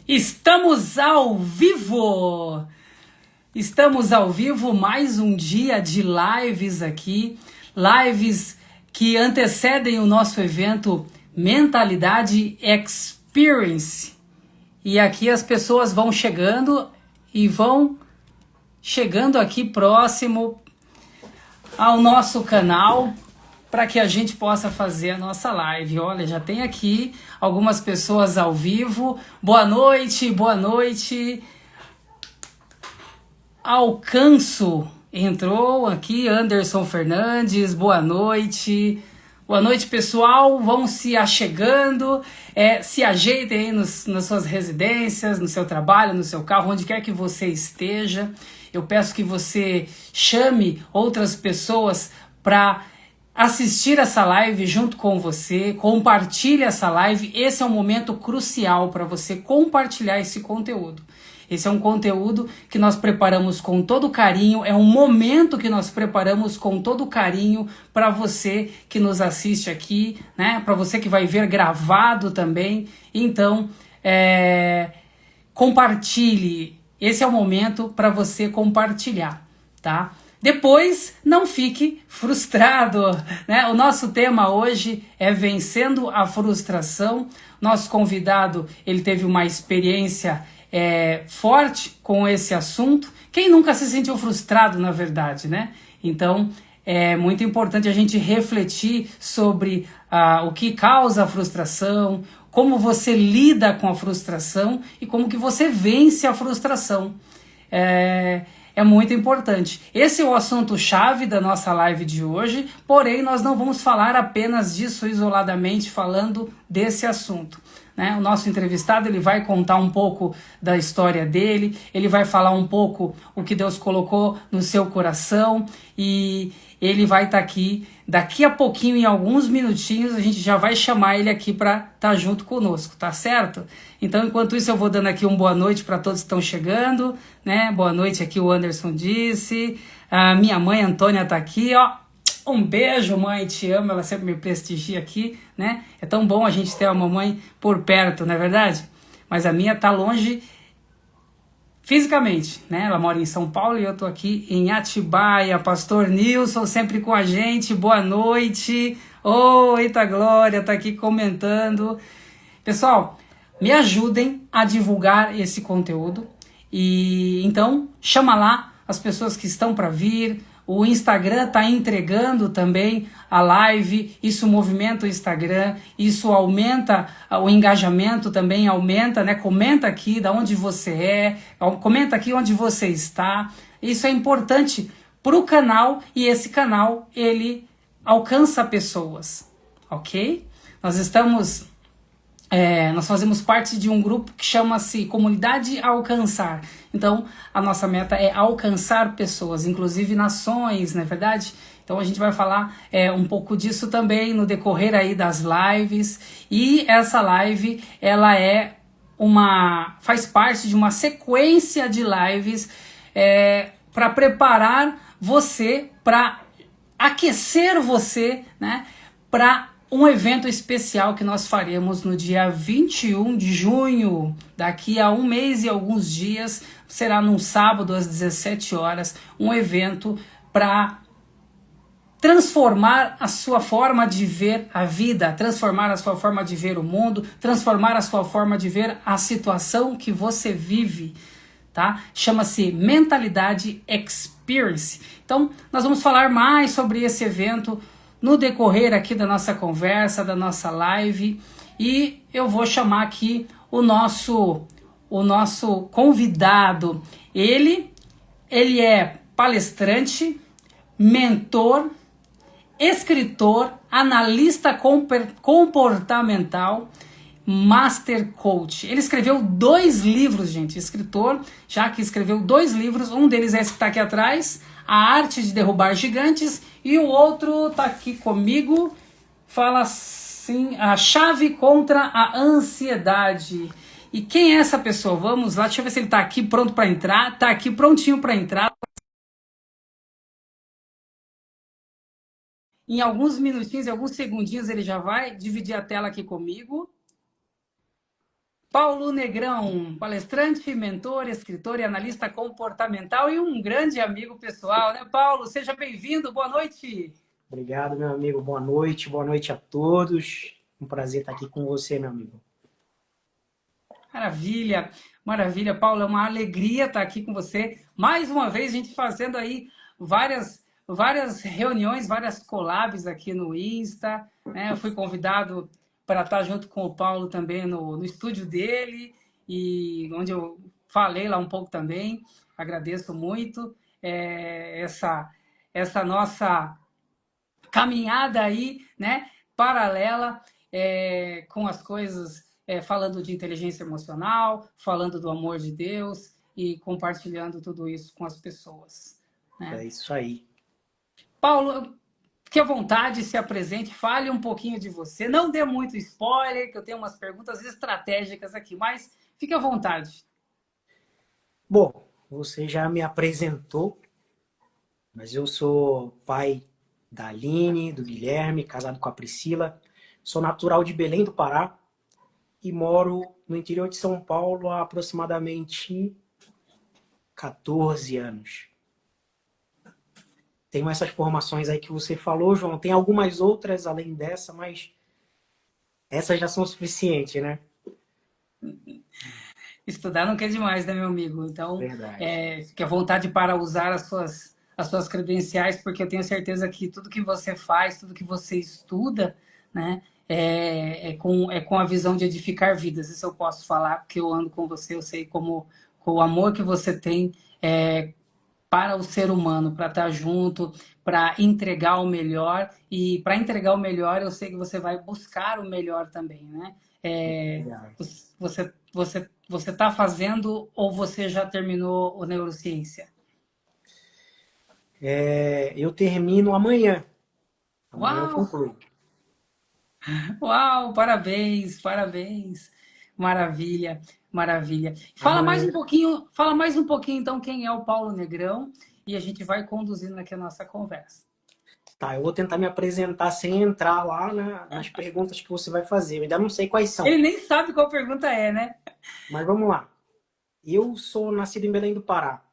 Estamos ao vivo! Estamos ao vivo, mais um dia de lives aqui, lives que antecedem o nosso evento Mentalidade Experience. E aqui as pessoas vão chegando e vão chegando aqui próximo ao nosso canal para que a gente possa fazer a nossa live. Olha, já tem aqui algumas pessoas ao vivo. Boa noite, boa noite. Alcanço entrou aqui, Anderson Fernandes, boa noite. Boa noite, pessoal. Vão se achegando, se ajeitem aí nas suas residências, no seu trabalho, no seu carro, onde quer que você esteja. Eu peço que você chame outras pessoas para assistir essa live junto com você, compartilhe essa live. Esse é um momento crucial para você compartilhar esse conteúdo. Esse é um conteúdo que nós preparamos com todo carinho, é um momento que nós preparamos com todo carinho para você que nos assiste aqui, né? Para você que vai ver gravado também. Então, compartilhe. Esse é o momento para você compartilhar, tá? Depois, não fique frustrado, né? O nosso tema hoje é vencendo a frustração. Nosso convidado, ele teve uma experiência forte com esse assunto. Quem nunca se sentiu frustrado, na verdade, né? Então, é muito importante a gente refletir sobre o que causa a frustração, como você lida com a frustração e como que você vence a frustração. É muito importante. Esse é o assunto-chave da nossa live de hoje, porém nós não vamos falar apenas disso isoladamente, falando desse assunto, né? O nosso entrevistado, ele vai contar um pouco da história dele, ele vai falar um pouco o que Deus colocou no seu coração e ele vai estar aqui daqui a pouquinho, em alguns minutinhos, a gente já vai chamar ele aqui para estar junto conosco, tá certo? Então, enquanto isso, eu vou dando aqui uma boa noite para todos que estão chegando, né? Boa noite aqui, o Anderson disse. A minha mãe, Antônia, tá aqui, ó. Um beijo, mãe, te amo, ela sempre me prestigia aqui, né? É tão bom a gente ter uma mãe por perto, não é verdade? Mas a minha tá longe fisicamente, né? Ela mora em São Paulo e eu tô aqui em Atibaia. Pastor Nilson sempre com a gente, boa noite. Eita Glória, tá aqui comentando. Pessoal, me ajudem a divulgar esse conteúdo e então chama lá as pessoas que estão para vir. O Instagram está entregando também a live, isso movimenta o Instagram, isso aumenta o engajamento também, aumenta, né? Comenta aqui de onde você comenta aqui onde você está. Isso é importante para o canal e esse canal, ele alcança pessoas, ok? Nós fazemos parte de um grupo que chama-se Comunidade Alcançar. Então, a nossa meta é alcançar pessoas, inclusive nações, não é verdade? Então, a gente vai falar um pouco disso também no decorrer aí das lives. E essa live, ela faz parte de uma sequência de lives para preparar você, para aquecer você, né? Para um evento especial que nós faremos no dia 21 de junho, daqui a um mês e alguns dias, será num sábado às 17 horas, um evento para transformar a sua forma de ver a vida, transformar a sua forma de ver o mundo, transformar a sua forma de ver a situação que você vive, tá? Chama-se Mentalidade Experience. Então, nós vamos falar mais sobre esse evento no decorrer aqui da nossa conversa, da nossa live, e eu vou chamar aqui o nosso convidado. Ele é palestrante, mentor, escritor, analista comportamental, Master Coach. Ele escreveu 2 livros, gente, escritor, já que escreveu 2 livros, um deles é esse que está aqui atrás, A Arte de Derrubar Gigantes, e o outro tá aqui comigo, fala assim, A Chave contra a Ansiedade. E quem é essa pessoa? Vamos lá, deixa eu ver se ele tá aqui pronto para entrar. Tá aqui prontinho para entrar. Em alguns minutinhos, em alguns segundinhos, ele já vai dividir a tela aqui comigo. Paulo Negrão, palestrante, mentor, escritor e analista comportamental e um grande amigo pessoal, né, Paulo? Seja bem-vindo, boa noite. Obrigado, meu amigo. Boa noite a todos. Um prazer estar aqui com você, meu amigo. Maravilha, maravilha, Paulo. É uma alegria estar aqui com você. Mais uma vez, a gente fazendo aí várias reuniões, várias collabs aqui no Insta, né? Eu fui convidado para estar junto com o Paulo também no estúdio dele, e onde eu falei lá um pouco também. Agradeço muito essa nossa caminhada aí, né, paralela com as coisas, falando de inteligência emocional, falando do amor de Deus e compartilhando tudo isso com as pessoas, né? É isso aí. Paulo, fique à vontade, se apresente, fale um pouquinho de você. Não dê muito spoiler, que eu tenho umas perguntas estratégicas aqui, mas fique à vontade. Bom, você já me apresentou, mas eu sou pai da Aline, do Guilherme, casado com a Priscila. Sou natural de Belém do Pará e moro no interior de São Paulo há aproximadamente 14 anos. Tenho essas formações aí que você falou, João. Tem algumas outras além dessa, mas essas já são suficientes, né? Estudar não quer demais, né, meu amigo? Então, Verdade. fique à vontade para usar as suas credenciais, porque eu tenho certeza que tudo que você faz, tudo que você estuda, né, é com a visão de edificar vidas. Isso eu posso falar, porque eu ando com você, eu sei como com o amor que você tem para o ser humano, para estar junto, para entregar o melhor. E para entregar o melhor, eu sei que você vai buscar o melhor também, né? É, Obrigado. você está fazendo ou você já terminou o neurociência? Eu termino amanhã. Amanhã eu Uau, concluo. uau, parabéns, parabéns. Maravilha, maravilha. Amanhã. Fala mais um pouquinho então quem é o Paulo Negrão e a gente vai conduzindo aqui a nossa conversa. Tá, eu vou tentar me apresentar sem entrar lá nas perguntas que você vai fazer. Eu ainda não sei quais Ele são, nem sabe qual pergunta é, né? mas vamos lá. Eu sou nascido em Belém do Pará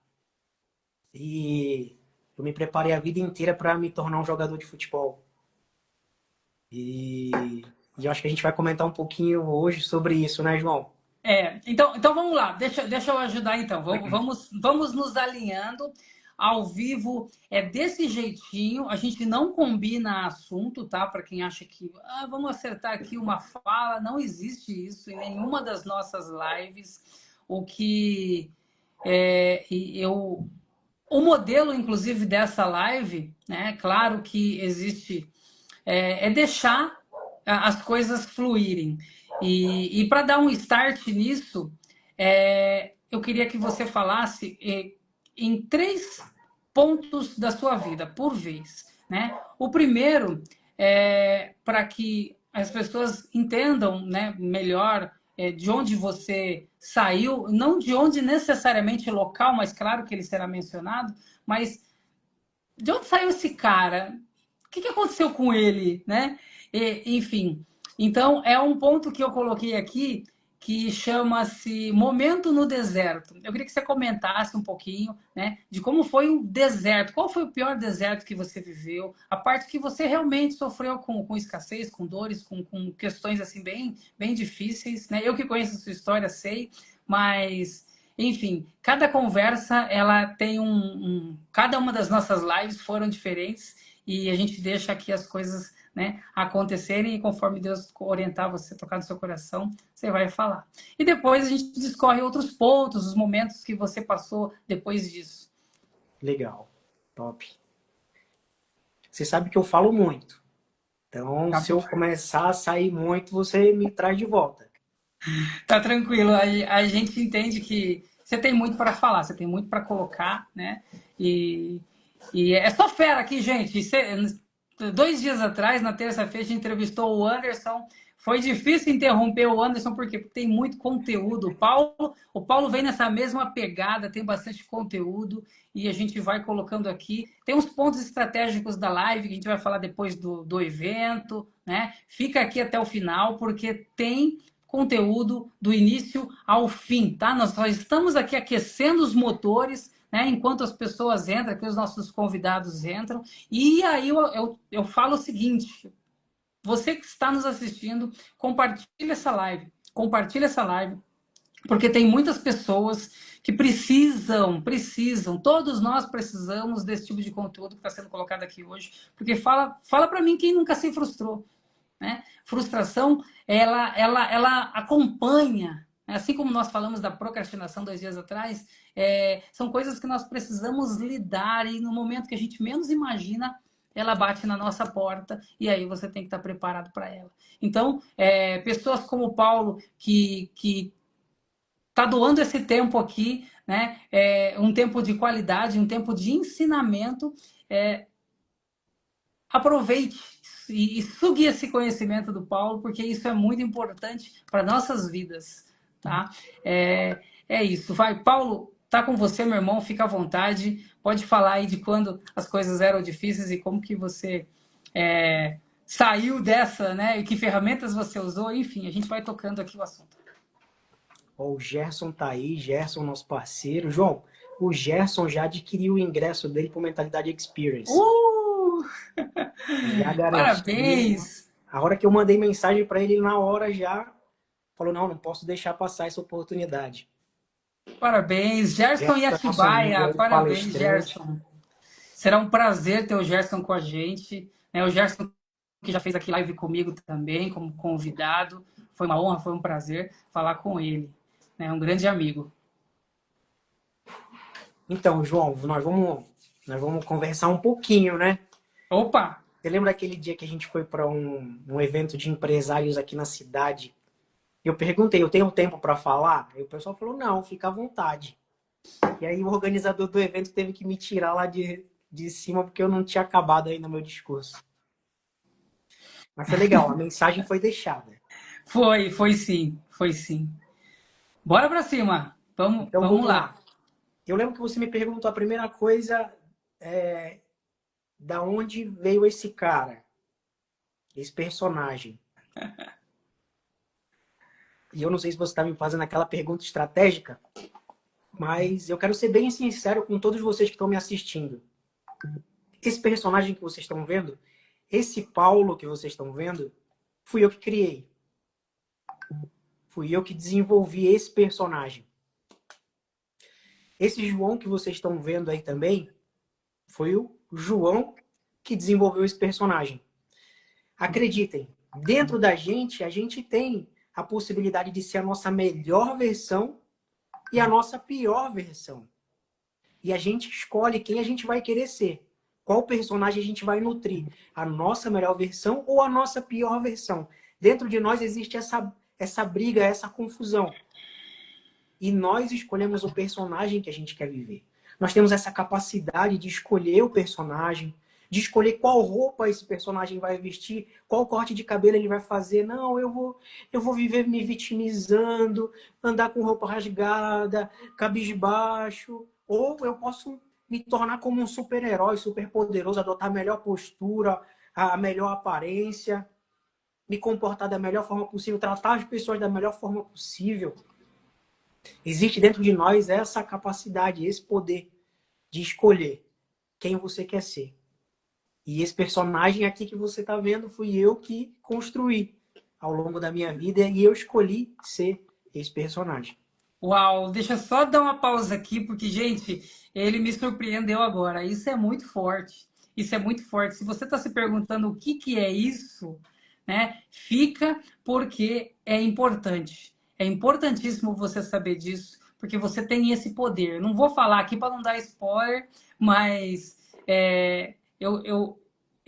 e eu me preparei a vida inteira para me tornar um jogador de futebol. E eu acho que a gente vai comentar um pouquinho hoje sobre isso, né, João? Então vamos lá, deixa eu ajudar então. Vamos nos alinhando ao vivo, é desse jeitinho. A gente não combina assunto, tá? Para quem acha que vamos acertar aqui uma fala, não existe isso em nenhuma das nossas lives. O que o modelo, inclusive, dessa live, né? Claro que existe, deixar as coisas fluírem. E para dar um start nisso, eu queria que você falasse em três pontos da sua vida, por vez. Né? O primeiro é para que as pessoas entendam, né, melhor de onde você saiu, não de onde necessariamente local, mas claro que ele será mencionado, mas de onde saiu esse cara? O que aconteceu com ele, né? Enfim, então é um ponto que eu coloquei aqui que chama-se Momento no Deserto. Eu queria que você comentasse um pouquinho, né, de como foi o deserto, qual foi o pior deserto que você viveu, a parte que você realmente sofreu com escassez, com dores, com questões assim bem difíceis, né? Eu que conheço a sua história sei, mas enfim, cada conversa ela tem cada uma das nossas lives foram diferentes e a gente deixa aqui as coisas, né, acontecerem e conforme Deus orientar você, tocar no seu coração, você vai falar. E depois a gente discorre outros pontos, os momentos que você passou depois disso. Legal. Top. Você sabe que eu falo muito. Então, Tá se bom? eu começar a sair muito, você me traz de volta. Tá tranquilo. A gente entende que você tem muito para falar, você tem muito para colocar, né? E, e é só fera aqui, gente. 2 dias atrás, na terça-feira, a gente entrevistou o Anderson. Foi difícil interromper o Anderson, por quê? Porque tem muito conteúdo. O Paulo vem nessa mesma pegada, tem bastante conteúdo, e a gente vai colocando aqui. Tem uns pontos estratégicos da live que a gente vai falar depois do evento, né? Fica aqui até o final, porque tem conteúdo do início ao fim, tá? Nós só estamos aqui aquecendo os motores, né? Enquanto as pessoas entram, aqui os nossos convidados entram. E aí eu falo o seguinte: você que está nos assistindo, compartilhe essa live. Compartilhe essa live, porque tem muitas pessoas que precisam, todos nós precisamos desse tipo de conteúdo que está sendo colocado aqui hoje, porque fala para mim quem nunca se frustrou, né? Frustração, ela acompanha, né? Assim como nós falamos da procrastinação 2 dias atrás, são coisas que nós precisamos lidar e no momento que a gente menos imagina, ela bate na nossa porta e aí você tem que estar preparado para ela. Então, pessoas como o Paulo, que está doando esse tempo aqui, né? Um tempo de qualidade, um tempo de ensinamento. Aproveite e sugue esse conhecimento do Paulo, porque isso é muito importante para nossas vidas, tá? É isso. Vai, Paulo, tá com você, meu irmão, fica à vontade. Pode falar aí de quando as coisas eram difíceis e como que você saiu dessa, né? E que ferramentas você usou, enfim, a gente vai tocando aqui o assunto. O Gerson tá aí, Gerson, nosso parceiro. João, o Gerson já adquiriu o ingresso dele para o Mentalidade Experience. Já garantiu. Parabéns! A hora que eu mandei mensagem para ele, na hora já falou, não posso deixar passar essa oportunidade. Parabéns, Gerson Gerson é nosso amigo, Yatibaia. Parabéns, palestrante. Gerson. Será um prazer ter o Gerson com a gente. O Gerson que já fez aqui live comigo também, como convidado. Foi uma honra, foi um prazer falar com ele. É um grande amigo. Então, João, nós vamos conversar um pouquinho, né? Opa! Você lembra aquele dia que a gente foi para um evento de empresários aqui na cidade? Eu perguntei, eu tenho tempo para falar? E o pessoal falou, não, fica à vontade. E aí o organizador do evento teve que me tirar lá de cima porque eu não tinha acabado ainda o meu discurso. Mas foi legal, a mensagem foi deixada. Foi sim, foi sim. Bora pra cima, Então vamos vamos lá. lá. Eu lembro que você me perguntou a primeira coisa, da onde veio esse cara, esse personagem. E eu não sei se você está me fazendo aquela pergunta estratégica, mas eu quero ser bem sincero com todos vocês que estão me assistindo. Esse personagem que vocês estão vendo, esse Paulo que vocês estão vendo, fui eu que criei. Fui eu que desenvolvi esse personagem. Esse João que vocês estão vendo aí também, foi o João que desenvolveu esse personagem. Acreditem, dentro da gente, a gente tem a possibilidade de ser a nossa melhor versão e a nossa pior versão. E a gente escolhe quem a gente vai querer ser. Qual personagem a gente vai nutrir? A nossa melhor versão ou a nossa pior versão? Dentro de nós existe essa briga, essa confusão. E nós escolhemos o personagem que a gente quer viver. Nós temos essa capacidade de escolher o personagem, de escolher qual roupa esse personagem vai vestir, qual corte de cabelo ele vai fazer. Não, eu vou viver me vitimizando, andar com roupa rasgada, cabisbaixo. Ou eu posso me tornar como um super-herói, super poderoso, adotar a melhor postura, a melhor aparência, me comportar da melhor forma possível, tratar as pessoas da melhor forma possível. Existe dentro de nós essa capacidade, esse poder de escolher quem você quer ser. E esse personagem aqui que você está vendo fui eu que construí ao longo da minha vida e eu escolhi ser esse personagem. Uau, deixa eu só dar uma pausa aqui, porque, gente, ele me surpreendeu agora. Isso é muito forte. Isso é muito forte. Se você está se perguntando o que é isso, né? Fica porque é importante. É importantíssimo você saber disso, porque você tem esse poder. Não vou falar aqui para não dar spoiler, mas eu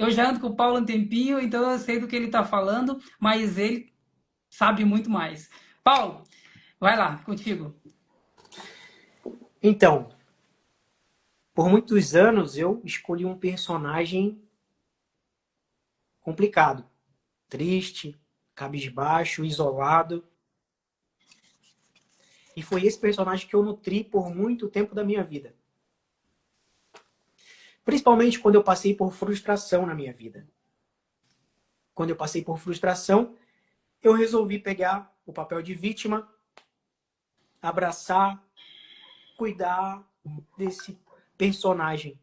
já ando com o Paulo um tempinho, então eu sei do que ele está falando, mas ele sabe muito mais. Paulo, vai lá, contigo. Então, por muitos anos eu escolhi um personagem complicado, triste, cabisbaixo, isolado. E foi esse personagem que eu nutri por muito tempo da minha vida. Principalmente quando eu passei por frustração na minha vida. Quando eu passei por frustração, eu resolvi pegar o papel de vítima, abraçar, cuidar desse personagem,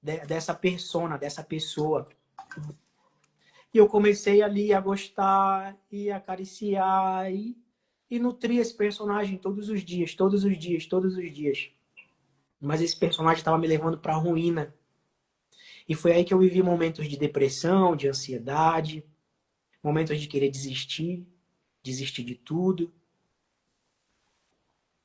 dessa persona, dessa pessoa. E eu comecei ali a gostar e acariciar e nutrir esse personagem todos os dias, todos os dias, todos os dias. Mas esse personagem estava me levando para a ruína. E foi aí que eu vivi momentos de depressão, de ansiedade, momentos de querer desistir, desistir de tudo,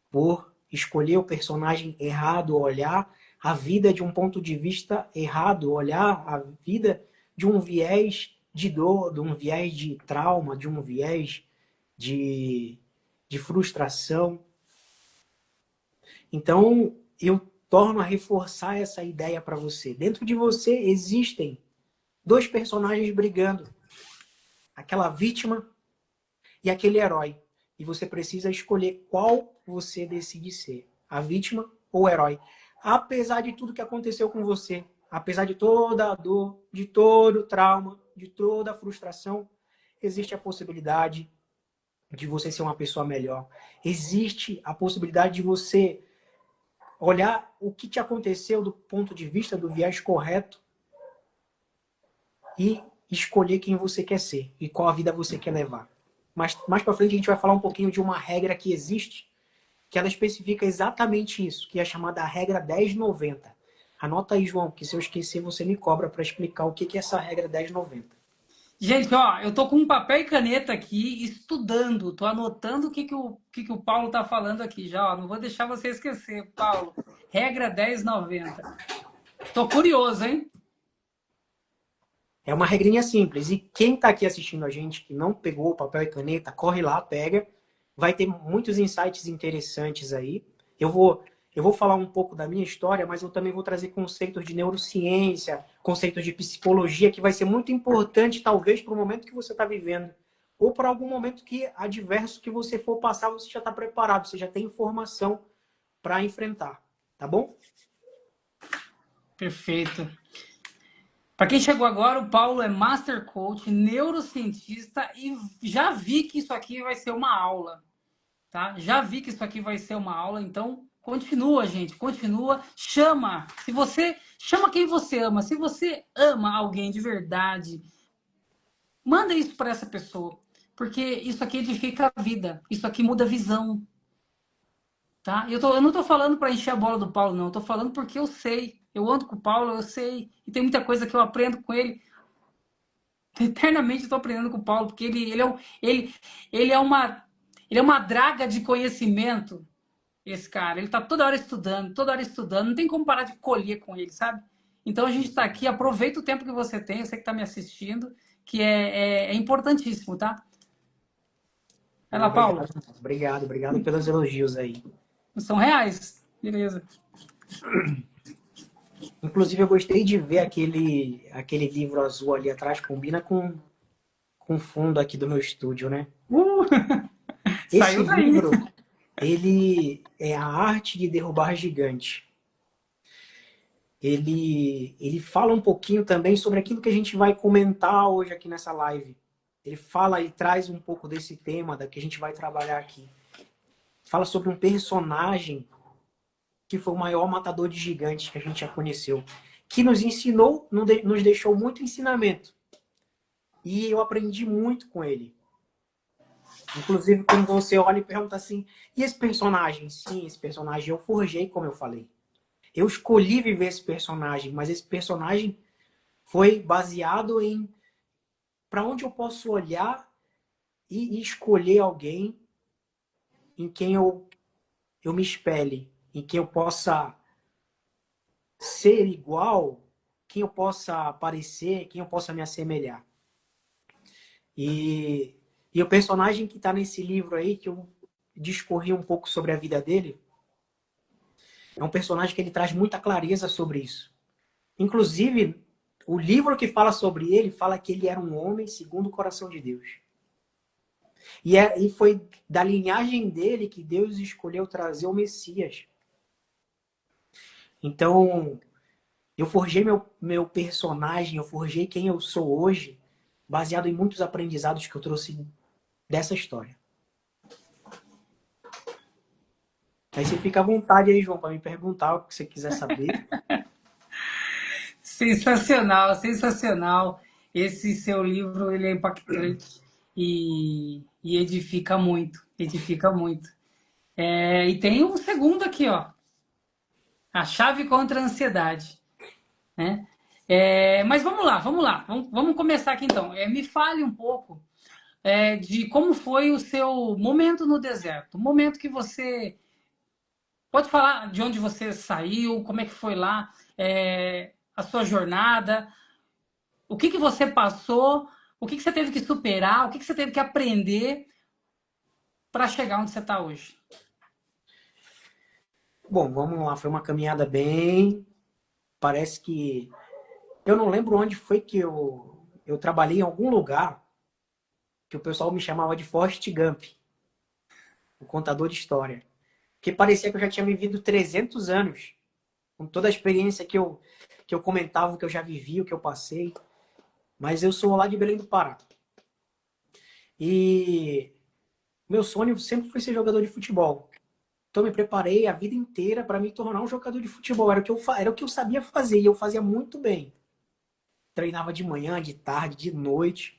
por escolher o personagem errado, olhar a vida de um ponto de vista errado, olhar a vida de um viés de dor, de um viés de trauma, de um viés de frustração. Então, eu torno a reforçar essa ideia para você. Dentro de você existem dois personagens brigando. Aquela vítima e aquele herói. E você precisa escolher qual você decide ser. A vítima ou o herói. Apesar de tudo que aconteceu com você, apesar de toda a dor, de todo o trauma, de toda a frustração, existe a possibilidade de você ser uma pessoa melhor. Existe a possibilidade de você olhar o que te aconteceu do ponto de vista do viés correto e escolher quem você quer ser e qual a vida você quer levar. Mas mais para frente a gente vai falar um pouquinho de uma regra que existe, que ela especifica exatamente isso, que é a chamada regra 10/90. Anota aí, João, que se eu esquecer você me cobra para explicar o que é essa regra 10/90. Gente, ó, eu tô com um papel e caneta aqui, estudando, tô anotando o que o Paulo tá falando aqui já, ó, não vou deixar você esquecer, Paulo. Regra 10/90. Tô curioso, hein? É uma regrinha simples. E quem está aqui assistindo a gente que não pegou o papel e caneta, corre lá, pega. Vai ter muitos insights interessantes aí. Eu vou falar um pouco da minha história, mas eu também vou trazer conceitos de neurociência, conceitos de psicologia, que vai ser muito importante, talvez, para o momento que você está vivendo. Ou para algum momento que adverso que você for passar, você já está preparado, você já tem informação para enfrentar. Tá bom? Perfeito. Para quem chegou agora, o Paulo é Master Coach, neurocientista e já vi que isso aqui vai ser uma aula, tá? Já vi que isso aqui vai ser uma aula, então continua, gente, continua, chama. Se você chama quem você ama, se você ama alguém de verdade, manda isso para essa pessoa, porque isso aqui edifica a vida, isso aqui muda a visão, tá? Eu não tô falando para encher a bola do Paulo, não, eu tô falando porque eu sei. Eu ando com o Paulo, eu sei, e tem muita coisa que eu aprendo com ele. Eternamente estou aprendendo com o Paulo, porque ele é uma ele é uma draga de conhecimento, esse cara. Ele está toda hora estudando, não tem como parar de colher com ele, sabe? Então a gente está aqui, aproveita o tempo que você tem, você que está me assistindo, que é importantíssimo, tá? Vai lá, Paulo. Obrigado pelos elogios aí. São reais. Beleza. Inclusive, eu gostei de ver aquele livro azul ali atrás, combina com o fundo aqui do meu estúdio, né? Uh! Esse Saiu daí. livro, ele é a arte de derrubar gigante. Ele fala um pouquinho também sobre aquilo que a gente vai comentar hoje aqui nessa live. Ele traz um pouco desse tema da que a gente vai trabalhar aqui. Fala sobre um personagem que foi o maior matador de gigantes que a gente já conheceu, que nos ensinou, nos deixou muito ensinamento. E eu aprendi muito com ele. Inclusive, quando você olha e pergunta assim, e esse personagem? Sim, esse personagem eu forjei, como eu falei. Eu escolhi viver esse personagem, mas esse personagem foi baseado em para onde eu posso olhar e escolher alguém em quem eu me espelhe, em quem eu possa ser igual, quem eu possa parecer, quem eu possa me assemelhar. E o personagem que está nesse livro aí, que eu discorri um pouco sobre a vida dele, é um personagem que ele traz muita clareza sobre isso. Inclusive, o livro que fala sobre ele fala que ele era um homem segundo o coração de Deus. E foi da linhagem dele que Deus escolheu trazer o Messias. Então, eu forjei meu personagem, eu forjei quem eu sou hoje, baseado em muitos aprendizados que eu trouxe dessa história. Aí você fica à vontade aí, João, para me perguntar o que você quiser saber. Sensacional, sensacional. Esse seu livro, ele é impactante e edifica muito, edifica muito. E tem um segundo aqui, ó, a chave contra a ansiedade, né? Mas vamos começar aqui então. Me fale um pouco de como foi o seu momento no deserto, o momento que você pode falar de onde você saiu, como é que foi lá, a sua jornada. O que você passou? O que você teve que superar? O que você teve que aprender para chegar onde você está hoje? Bom, vamos lá. Foi uma caminhada bem. Parece que. Eu não lembro onde foi que eu trabalhei em algum lugar que o pessoal me chamava de Forrest Gump, o contador de história. Porque parecia que eu já tinha vivido 300 anos, com toda a experiência que eu comentava, o que eu já vivi, o que eu passei. Mas eu sou lá de Belém do Pará. E meu sonho sempre foi ser jogador de futebol. Então eu me preparei a vida inteira para me tornar um jogador de futebol. Era o que eu sabia fazer e eu fazia muito bem. Treinava de manhã, de tarde, de noite,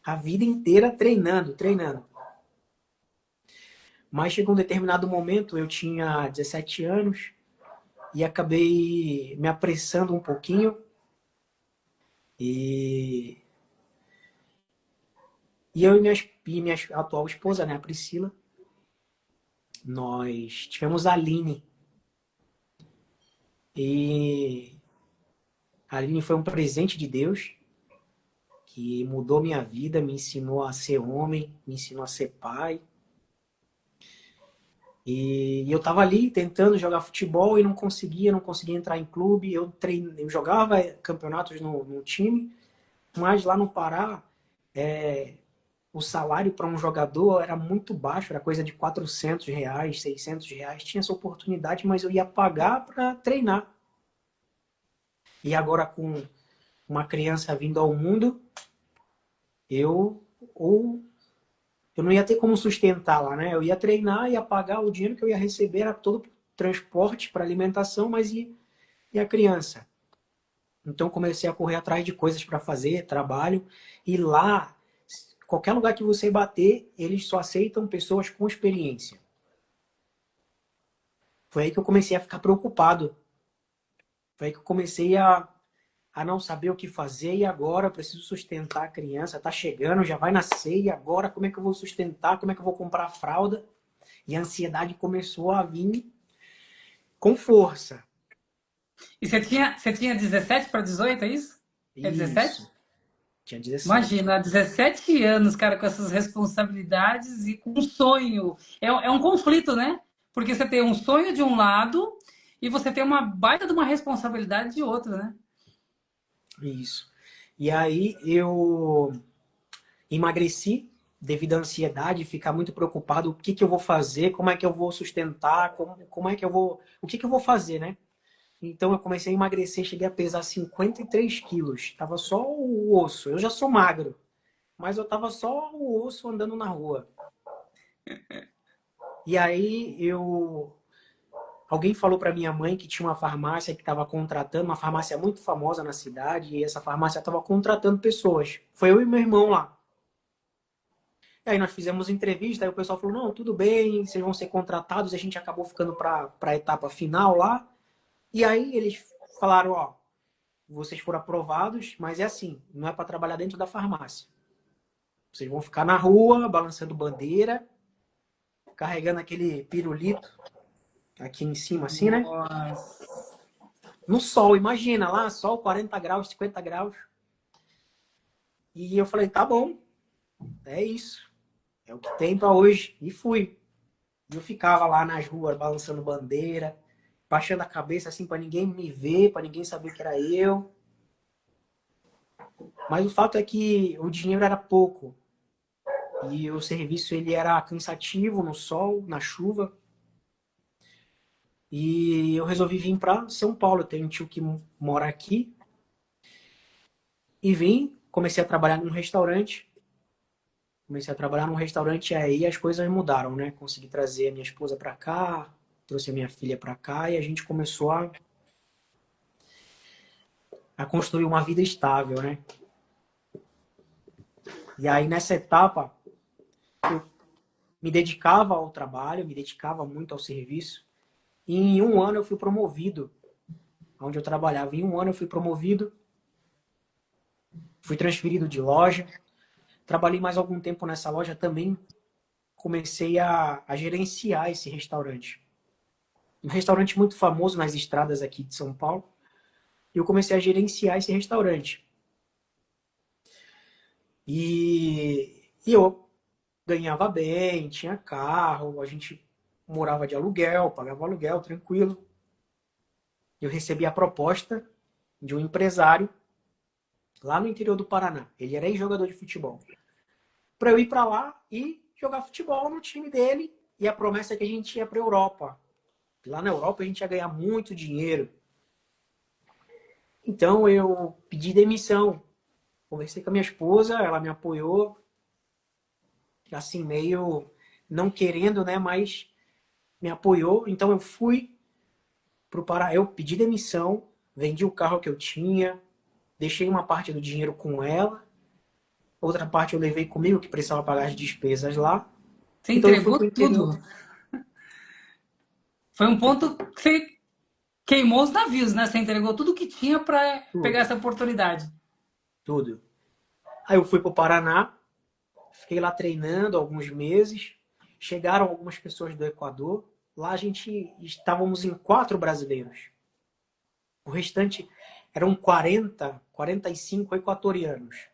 a vida inteira treinando, treinando. Mas chegou um determinado momento, eu tinha 17 anos e acabei me apressando um pouquinho e, eu e minha atual esposa, né, a Priscila, nós tivemos a Aline. E a Aline foi um presente de Deus que mudou minha vida, me ensinou a ser homem, me ensinou a ser pai. E eu tava ali tentando jogar futebol e não conseguia entrar em clube. Eu jogava campeonatos no time, mas lá no Pará, o salário para um jogador era muito baixo, era coisa de R$ 400, R$ 600. Tinha essa oportunidade, mas eu ia pagar para treinar. E agora com uma criança vindo ao mundo, eu ou eu não ia ter como sustentar lá, né? Eu ia treinar, ia pagar o dinheiro que eu ia receber, era todo transporte para alimentação, mas e a criança? Então comecei a correr atrás de coisas para fazer, trabalho, e lá, qualquer lugar que você bater, eles só aceitam pessoas com experiência. Foi aí que eu comecei a ficar preocupado. Foi aí que eu comecei a não saber o que fazer, e agora eu preciso sustentar a criança, tá chegando, já vai nascer, e agora como é que eu vou sustentar, como é que eu vou comprar a fralda? E a ansiedade começou a vir com força. E você tinha 17 para 18, é isso? É 17? Isso, tinha 17. Imagina, 17 anos, cara, com essas responsabilidades e com um sonho. É um conflito, né? Porque você tem um sonho de um lado e você tem uma baita de uma responsabilidade de outro, né? Isso. E aí eu emagreci devido à ansiedade, ficar muito preocupado, o que que eu vou fazer, como é que eu vou sustentar, como é que eu vou, o que que eu vou fazer, né? Então eu comecei a emagrecer, cheguei a pesar 53 quilos. Tava só o osso. Eu já sou magro, mas eu tava só o osso andando na rua. E aí alguém falou para minha mãe que tinha uma farmácia que estava contratando, uma farmácia muito famosa na cidade, e essa farmácia estava contratando pessoas. Foi eu e meu irmão lá. E aí nós fizemos entrevista, aí o pessoal falou, não, tudo bem, vocês vão ser contratados, a gente acabou ficando para a etapa final lá. E aí eles falaram, ó, vocês foram aprovados, mas é assim, não é para trabalhar dentro da farmácia. Vocês vão ficar na rua, balançando bandeira, carregando aquele pirulito aqui em cima, assim, né? Nossa. No sol, imagina lá, sol 40 graus, 50 graus. E eu falei, tá bom, é isso. É o que tem para hoje. E fui. E eu ficava lá nas ruas balançando bandeira, baixando a cabeça assim para ninguém me ver, para ninguém saber que era eu. Mas o fato é que o dinheiro era pouco. E o serviço ele era cansativo no sol, na chuva. E eu resolvi vir para São Paulo. Eu tenho um tio que mora aqui. E vim, comecei a trabalhar num restaurante. Comecei a trabalhar num restaurante e aí as coisas mudaram, né? Consegui trazer a minha esposa para cá, trouxe a minha filha para cá e a gente começou a construir uma vida estável, né? E aí, nessa etapa, eu me dedicava ao trabalho, me dedicava muito ao serviço. E em um ano eu fui promovido, onde eu trabalhava. Em um ano eu fui promovido, fui transferido de loja. Trabalhei mais algum tempo nessa loja também. Comecei a gerenciar esse restaurante. Um restaurante muito famoso nas estradas aqui de São Paulo. E eu comecei a gerenciar esse restaurante. E eu ganhava bem, tinha carro, a gente morava de aluguel, pagava aluguel, tranquilo. Eu recebi a proposta de um empresário lá no interior do Paraná. Ele era ex-jogador de futebol. Para eu ir para lá e jogar futebol no time dele. E a promessa é que a gente ia para a Europa. Lá na Europa a gente ia ganhar muito dinheiro. Então eu pedi demissão. Conversei com a minha esposa, ela me apoiou. Assim, meio não querendo, né? Mas me apoiou. Então eu fui pro Pará. Eu pedi demissão, vendi o carro que eu tinha, deixei uma parte do dinheiro com ela, outra parte eu levei comigo, que precisava pagar as despesas lá. Você Então eu fui pro entregou interior. tudo. Foi um ponto que você queimou os navios, né? Você entregou tudo que tinha para pegar Tudo, essa oportunidade. tudo. Aí eu fui pro Paraná, fiquei lá treinando alguns meses. Chegaram algumas pessoas do Equador. Lá a gente estávamos em 4 brasileiros. O restante eram 45 equatorianos.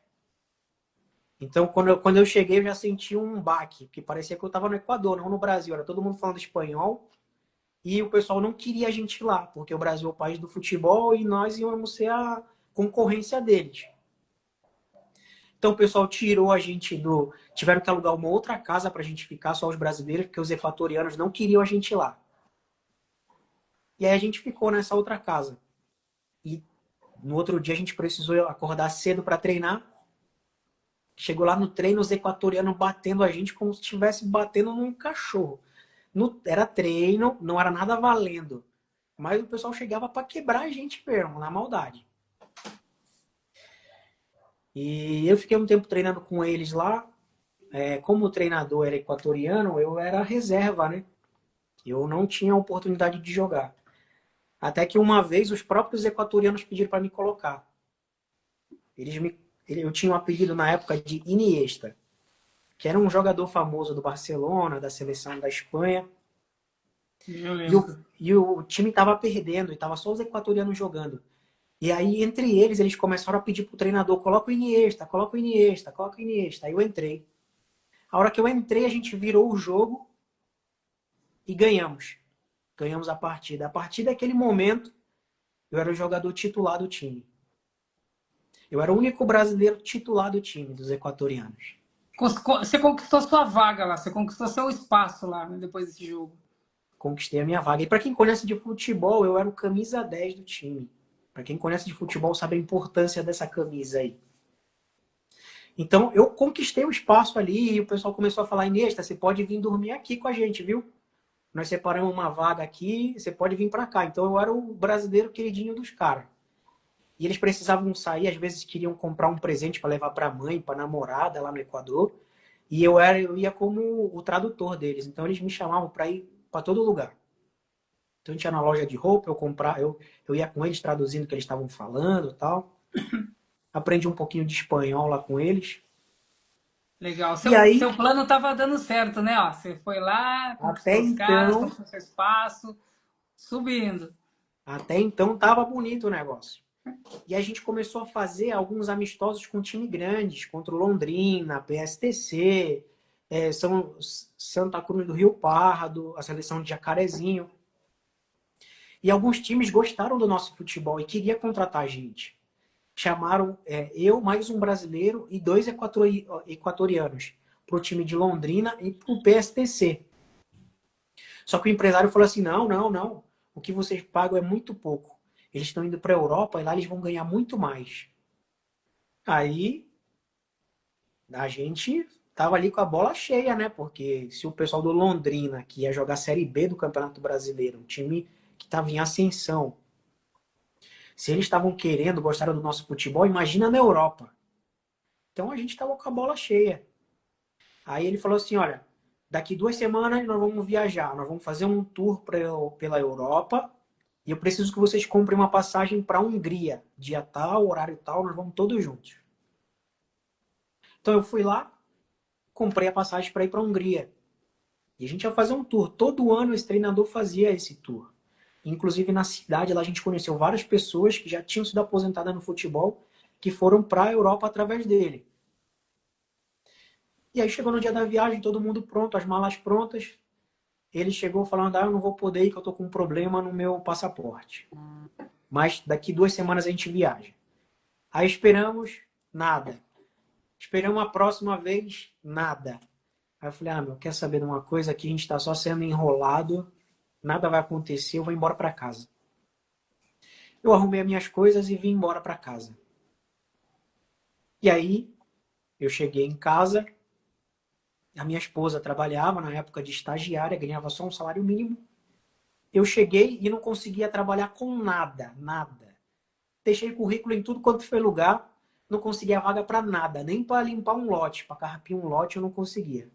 Então, quando eu cheguei, eu já senti um baque, porque parecia que eu estava no Equador, não no Brasil. Era todo mundo falando espanhol e o pessoal não queria a gente lá, porque o Brasil é o país do futebol e nós íamos ser a concorrência deles. Então, o pessoal tirou a gente do. Tiveram que alugar uma outra casa para a gente ficar, só os brasileiros, porque os equatorianos não queriam a gente lá. E aí a gente ficou nessa outra casa. E no outro dia a gente precisou acordar cedo para treinar. Chegou lá no treino, os equatorianos batendo a gente como se estivesse batendo num cachorro. Era treino, não era nada valendo. Mas o pessoal chegava para quebrar a gente mesmo, na maldade. E eu fiquei um tempo treinando com eles lá. Como o treinador era equatoriano, eu era reserva, né? Eu não tinha oportunidade de jogar. Até que uma vez os próprios equatorianos pediram para me colocar. Eu tinha um apelido na época de Iniesta, que era um jogador famoso do Barcelona, da seleção da Espanha. Eu E o, lembro. e o time estava perdendo, e estava só os equatorianos jogando. E aí, entre eles começaram a pedir pro treinador, coloca o Iniesta, coloca o Iniesta, coloca o Iniesta. Aí eu entrei. A hora que eu entrei, a gente virou o jogo e ganhamos. Ganhamos a partida. A partir daquele momento, eu era o jogador titular do time. Eu era o único brasileiro titular do time, dos equatorianos. Você conquistou sua vaga lá, você conquistou seu espaço lá, né, depois desse jogo. Conquistei a minha vaga. E para quem conhece de futebol, eu era o camisa 10 do time. Para quem conhece de futebol, sabe a importância dessa camisa aí. Então, eu conquistei o espaço ali e o pessoal começou a falar, Inês, você pode vir dormir aqui com a gente, viu? Nós separamos uma vaga aqui, você pode vir para cá. Então, eu era o brasileiro queridinho dos caras. E eles precisavam sair, às vezes queriam comprar um presente para levar para a mãe, para a namorada lá no Equador. E eu ia como o tradutor deles. Então, eles me chamavam para ir para todo lugar. Então, a gente ia na loja de roupa, eu ia com eles traduzindo o que eles estavam falando e tal. Aprendi um pouquinho de espanhol lá com eles. Legal. E Seu aí, plano estava dando certo, né? Ó, você foi lá, até conquistou os caras, então, conquistou seu espaço, subindo. Até então tava bonito o negócio. E a gente começou a fazer alguns amistosos com time grandes, contra o Londrina, PSTC, Santa Cruz do Rio Pardo, a seleção de Jacarezinho. E alguns times gostaram do nosso futebol e queriam contratar a gente. Chamaram eu, mais um brasileiro e 2 equatorianos para o time de Londrina e para o PSTC. Só que o empresário falou assim, não, não, não. O que vocês pagam é muito pouco. Eles estão indo para a Europa e lá eles vão ganhar muito mais. Aí a gente tava ali com a bola cheia, né? Porque se o pessoal do Londrina, que ia jogar a Série B do Campeonato Brasileiro, um time que estava em ascensão, se eles estavam querendo, gostaram do nosso futebol, imagina na Europa. Então a gente estava com a bola cheia. Aí ele falou assim, olha, daqui 2 semanas nós vamos viajar, nós vamos fazer um tour pela Europa e eu preciso que vocês comprem uma passagem para a Hungria, dia tal, horário tal, nós vamos todos juntos. Então eu fui lá, comprei a passagem para ir para a Hungria. E a gente ia fazer um tour. Todo ano esse treinador fazia esse tour. Inclusive na cidade lá a gente conheceu várias pessoas que já tinham sido aposentadas no futebol, que foram para a Europa através dele. E aí chegou no dia da viagem, todo mundo pronto, as malas prontas. Ele chegou falando, eu não vou poder ir, que eu tô com um problema no meu passaporte. Mas daqui 2 semanas a gente viaja. Aí esperamos, nada. Esperamos a próxima vez, nada. Aí eu falei, meu, quer saber de uma coisa? Aqui a gente tá só sendo enrolado, nada vai acontecer, eu vou embora para casa. Eu arrumei as minhas coisas e vim embora para casa. E aí, eu cheguei em casa, a minha esposa trabalhava na época de estagiária, ganhava só um salário mínimo. Eu cheguei e não conseguia trabalhar com nada, nada. Deixei currículo em tudo quanto foi lugar, não conseguia vaga para nada, nem para limpar um lote, para carpir um lote eu não conseguia.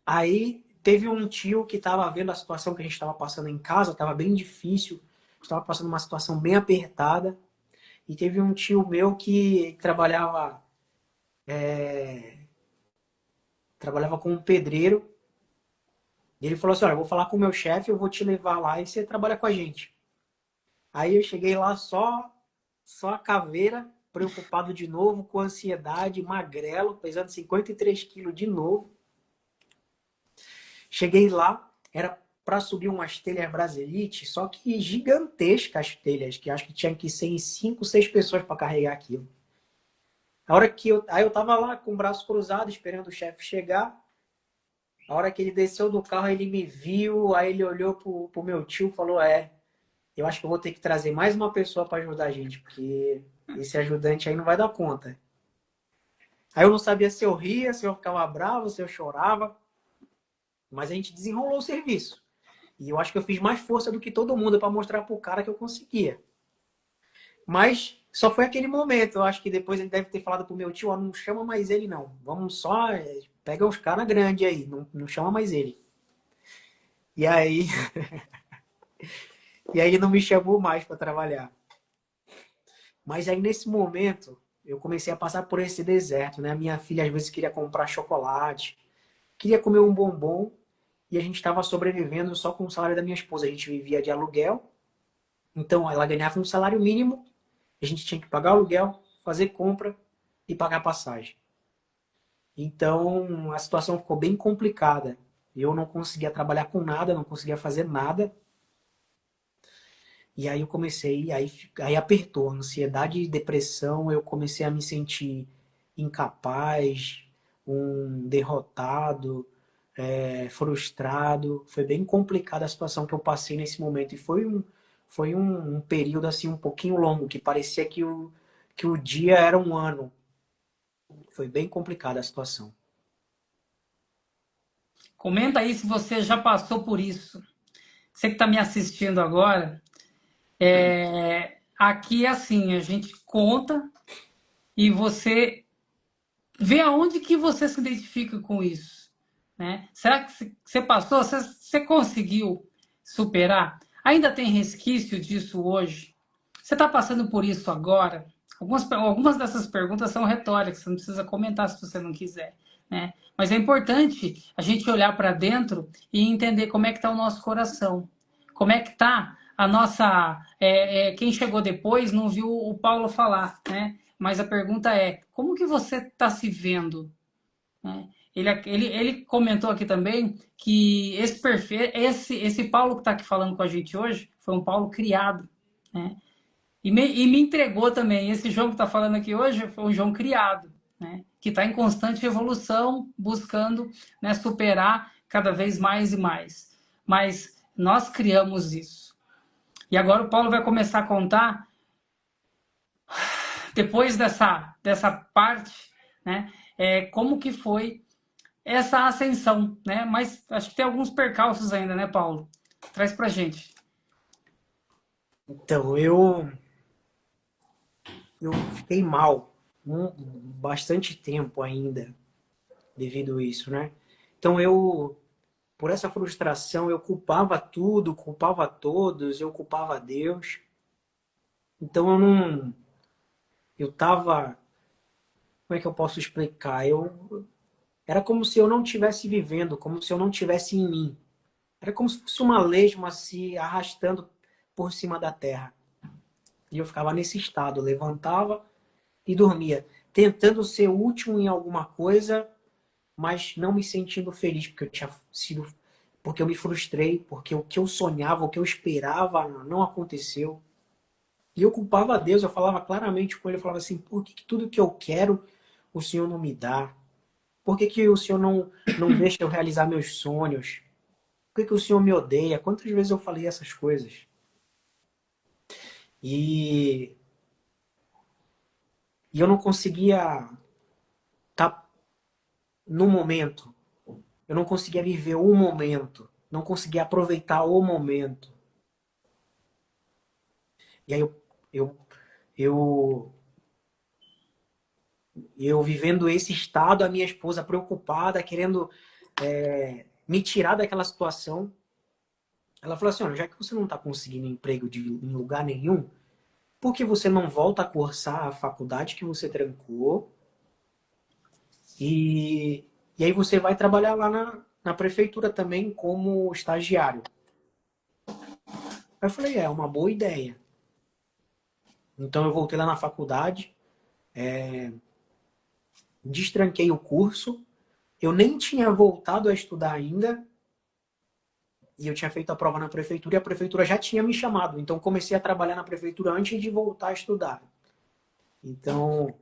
Aí teve um tio que estava vendo a situação que a gente estava passando em casa, estava bem difícil, estava passando uma situação bem apertada, e teve um tio meu que trabalhava com um pedreiro, e ele falou assim, olha, eu vou falar com o meu chefe, eu vou te levar lá e você trabalha com a gente. Aí eu cheguei lá só a caveira, preocupado de novo, com ansiedade, magrelo, pesando 53 quilos de novo. Cheguei lá, era para subir umas telhas Brasilite, só que gigantescas telhas, que acho que tinha que ser em 5, 6 pessoas para carregar aquilo. A hora que aí eu tava lá com o braço cruzado, esperando o chefe chegar. A hora que ele desceu do carro, ele me viu, aí ele olhou pro meu tio e falou, eu acho que eu vou ter que trazer mais uma pessoa para ajudar a gente, porque esse ajudante aí não vai dar conta. Aí eu não sabia se eu ria, se eu ficava bravo, se eu chorava, mas a gente desenrolou o serviço. E eu acho que eu fiz mais força do que todo mundo para mostrar pro cara que eu conseguia. Mas só foi aquele momento. Eu acho que depois ele deve ter falado pro meu tio, não chama mais ele não. Vamos só, pega os caras grandes aí, não chama mais ele. E aí, ele não me chamou mais para trabalhar. Mas aí nesse momento, eu comecei a passar por esse deserto, né? Minha filha às vezes queria comprar chocolate, queria comer um bombom, e a gente estava sobrevivendo só com o salário da minha esposa. A gente vivia de aluguel, então ela ganhava um salário mínimo, a gente tinha que pagar aluguel, fazer compra e pagar passagem. Então a situação ficou bem complicada. Eu não conseguia trabalhar com nada, não conseguia fazer nada. E aí eu comecei, aí apertou, ansiedade e depressão, eu comecei a me sentir incapaz, um derrotado, frustrado. Foi bem complicada a situação que eu passei nesse momento. E foi um período assim um pouquinho longo, que parecia que o dia era um ano. Foi bem complicada a situação. Comenta aí se você já passou por isso. Você que está me assistindo agora, aqui é assim, a gente conta e você vê aonde que você se identifica com isso, né? Será que você passou? Você conseguiu superar? Ainda tem resquício disso hoje? Você está passando por isso agora? Algumas dessas perguntas são retóricas, você não precisa comentar se você não quiser, né? Mas é importante a gente olhar para dentro e entender como é que está o nosso coração, como é que está a nossa... quem chegou depois não viu o Paulo falar, né? Mas a pergunta é, como que você está se vendo? Né? Ele comentou aqui também que esse Paulo que está aqui falando com a gente hoje foi um Paulo criado, né? E me entregou também. Esse João que está falando aqui hoje foi um João criado, né? Que está em constante evolução, buscando, né, superar cada vez mais e mais. Mas nós criamos isso. E agora o Paulo vai começar a contar, depois dessa parte, né? como que foi essa ascensão, né? Mas acho que tem alguns percalços ainda, né, Paulo? Traz pra gente. Então, eu fiquei mal bastante tempo ainda devido a isso, né? Então, por essa frustração, eu culpava tudo, culpava todos, eu culpava Deus. Então, eu tava, como é que eu posso explicar? Era como se eu não estivesse vivendo, como se eu não estivesse em mim. Era como se fosse uma lesma se arrastando por cima da terra. E eu ficava nesse estado, levantava e dormia, tentando ser útil em alguma coisa, mas não me sentindo feliz porque eu tinha sido, porque eu me frustrei, porque o que eu sonhava, o que eu esperava não aconteceu. E eu culpava a Deus, eu falava claramente com ele, eu falava assim, por que tudo que eu quero o Senhor não me dá? Por que o Senhor não deixa eu realizar meus sonhos? Por que o Senhor me odeia? Quantas vezes eu falei essas coisas? E, e eu não conseguia estar no momento. Eu não conseguia viver o momento. Não conseguia aproveitar o momento. E aí eu, eu, eu vivendo esse estado, a minha esposa preocupada, querendo me tirar daquela situação. Ela falou assim, olha, já que você não está conseguindo emprego em lugar nenhum, por que você não volta a cursar a faculdade que você trancou e, e aí você vai trabalhar lá na prefeitura também como estagiário? Aí eu falei, é uma boa ideia. Então eu voltei lá na faculdade, destranquei o curso, eu nem tinha voltado a estudar ainda, e eu tinha feito a prova na prefeitura e a prefeitura já tinha me chamado. Então comecei a trabalhar na prefeitura antes de voltar a estudar. Então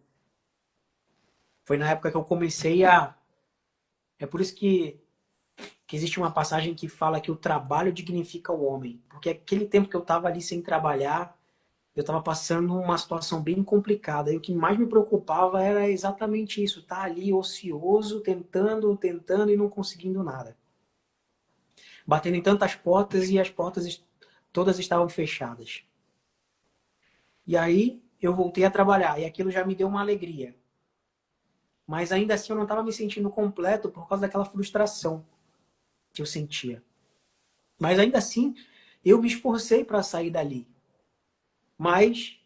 foi na época que eu comecei a. É por isso que existe uma passagem que fala que o trabalho dignifica o homem. Porque aquele tempo que eu estava ali sem trabalhar, eu estava passando uma situação bem complicada. E o que mais me preocupava era exatamente isso, estar ali ocioso, tentando e não conseguindo nada. Batendo em tantas portas e as portas todas estavam fechadas. E aí eu voltei a trabalhar e aquilo já me deu uma alegria. Mas ainda assim eu não estava me sentindo completo por causa daquela frustração que eu sentia. Mas ainda assim eu me esforcei para sair dali. Mas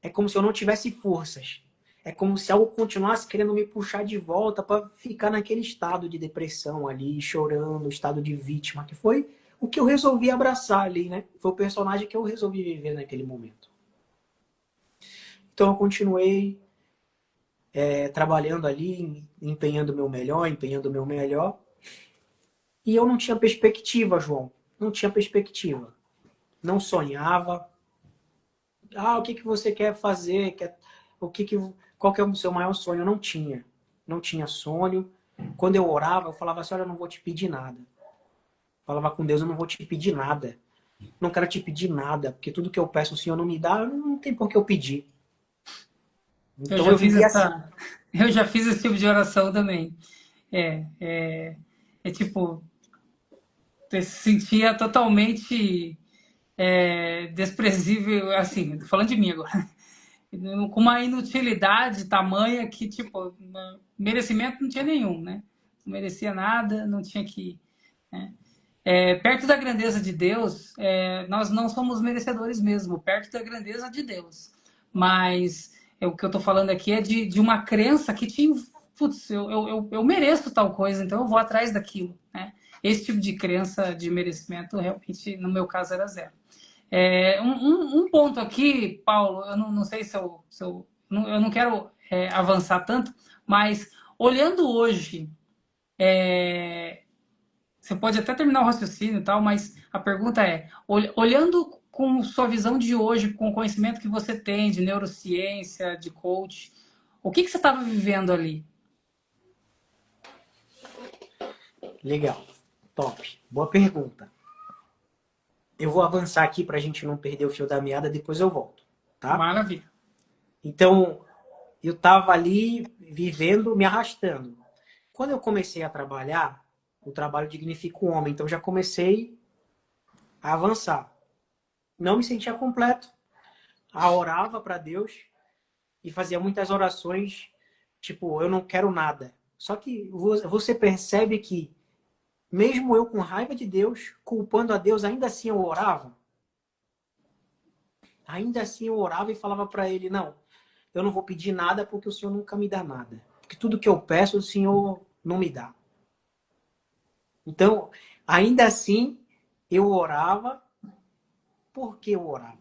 é como se eu não tivesse forças. É como se algo continuasse querendo me puxar de volta para ficar naquele estado de depressão ali, chorando, estado de vítima, que foi o que eu resolvi abraçar ali, né? Foi o personagem que eu resolvi viver naquele momento. Então eu continuei trabalhando ali, empenhando o meu melhor. E eu não tinha perspectiva, João. Não tinha perspectiva. Não sonhava. Ah, o que que você quer fazer? Qual que é o seu maior sonho? Eu não tinha. Não tinha sonho. Quando eu orava, eu falava assim, olha, eu não vou te pedir nada. Falava com Deus, eu não vou te pedir nada. Não quero te pedir nada, porque tudo que eu peço o Senhor não me dá, não tem por que eu pedir. Eu Então já eu fiz vivia assim. essa, eu já fiz esse tipo de oração também. É, é, é tipo, você se sentia totalmente desprezível, assim, falando de mim agora, com uma inutilidade tamanha que, tipo, merecimento não tinha nenhum, né? Não merecia nada, não tinha que. Né? Perto da grandeza de Deus, nós não somos merecedores mesmo, perto da grandeza de Deus. Mas o que eu estou falando aqui é de uma crença que te. Putz, eu mereço tal coisa, então eu vou atrás daquilo. Né? Esse tipo de crença de merecimento, realmente, no meu caso, era zero. Um ponto aqui, Paulo, eu não sei se eu, eu não quero avançar tanto, mas olhando hoje, você pode até terminar o raciocínio e tal, mas a pergunta é: olhando com sua visão de hoje, com o conhecimento que você tem de neurociência, de coach, o que você estava vivendo ali? Legal. Top. Boa pergunta. Eu vou avançar aqui para a gente não perder o fio da meada, depois eu volto, tá? Maravilha. Então, eu estava ali vivendo, me arrastando. Quando eu comecei a trabalhar, o trabalho dignifica o homem, então já comecei a avançar. Não me sentia completo, orava para Deus e fazia muitas orações, tipo, eu não quero nada. Só que você percebe que, mesmo eu com raiva de Deus, culpando a Deus, ainda assim eu orava. Ainda assim eu orava e falava para ele, não, eu não vou pedir nada porque o Senhor nunca me dá nada. Porque tudo que eu peço, o Senhor não me dá. Então, ainda assim, eu orava. Por que eu orava?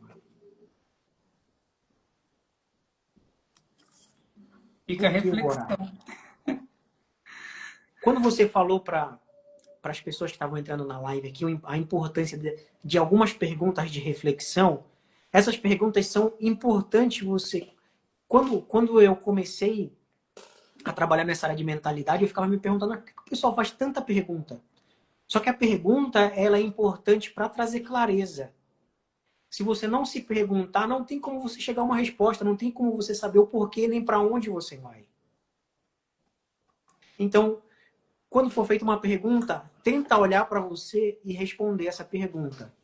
Fica a Por que eu orava? reflexão. Quando você falou para as pessoas que estavam entrando na live aqui a importância de algumas perguntas de reflexão, essas perguntas são importantes você. Quando eu comecei a trabalhar nessa área de mentalidade, eu ficava me perguntando por que o pessoal faz tanta pergunta? Só que a pergunta ela é importante para trazer clareza. Se você não se perguntar, não tem como você chegar a uma resposta, não tem como você saber o porquê nem para onde você vai. Então, quando for feita uma pergunta, tenta olhar para você e responder essa pergunta.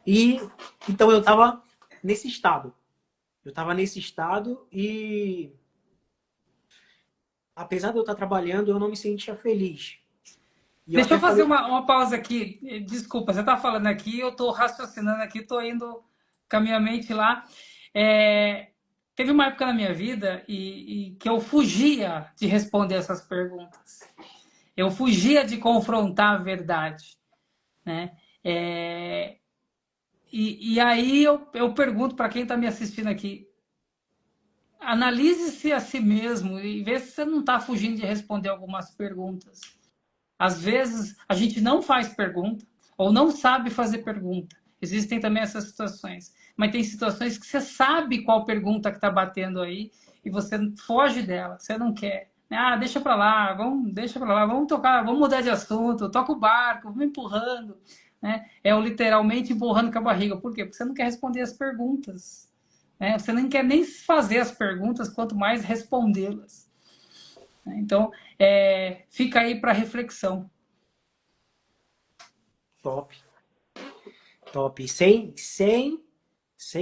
E então eu estava nesse estado. Eu estava nesse estado e, apesar de eu estar trabalhando, eu não me sentia feliz. E eu Deixa eu até fazer falei, uma pausa aqui. Desculpa, você está falando aqui, eu estou raciocinando aqui, estou indo com a minha mente lá. É, teve uma época na minha vida e que eu fugia de responder essas perguntas. Eu fugia de confrontar a verdade, né? É, e aí eu pergunto para quem está me assistindo aqui, analise-se a si mesmo e vê se você não está fugindo de responder algumas perguntas. Às vezes a gente não faz pergunta ou não sabe fazer pergunta. Existem também essas situações. Mas tem situações que você sabe qual pergunta que está batendo aí e você foge dela, você não quer. Ah, deixa para lá, deixa para lá, vamos tocar, vamos mudar de assunto, toca o barco, vamos empurrando. Né? É o literalmente empurrando com a barriga. Por quê? Porque você não quer responder as perguntas. Né? Você não quer nem fazer as perguntas, quanto mais respondê-las. Então, fica aí para reflexão. top, top. Sem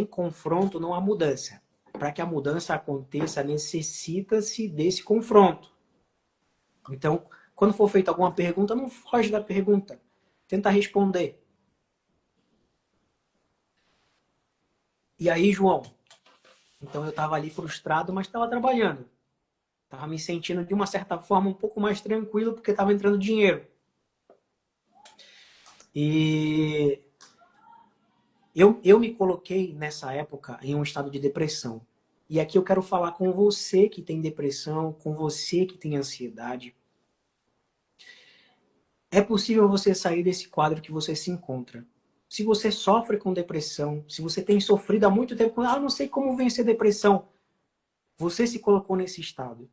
confronto não há mudança. Para que a mudança aconteça, necessita-se desse confronto. Então, quando for feita alguma pergunta, não foge da pergunta. Tenta responder. E aí, João? Então eu estava ali frustrado, mas estava trabalhando. Estava me sentindo de uma certa forma um pouco mais tranquilo porque estava entrando dinheiro. E eu me coloquei nessa época em um estado de depressão. E aqui eu quero falar com você que tem depressão, com você que tem ansiedade. É possível você sair desse quadro que você se encontra. Se você sofre com depressão, se você tem sofrido há muito tempo, não sei como vencer depressão, você se colocou nesse estado.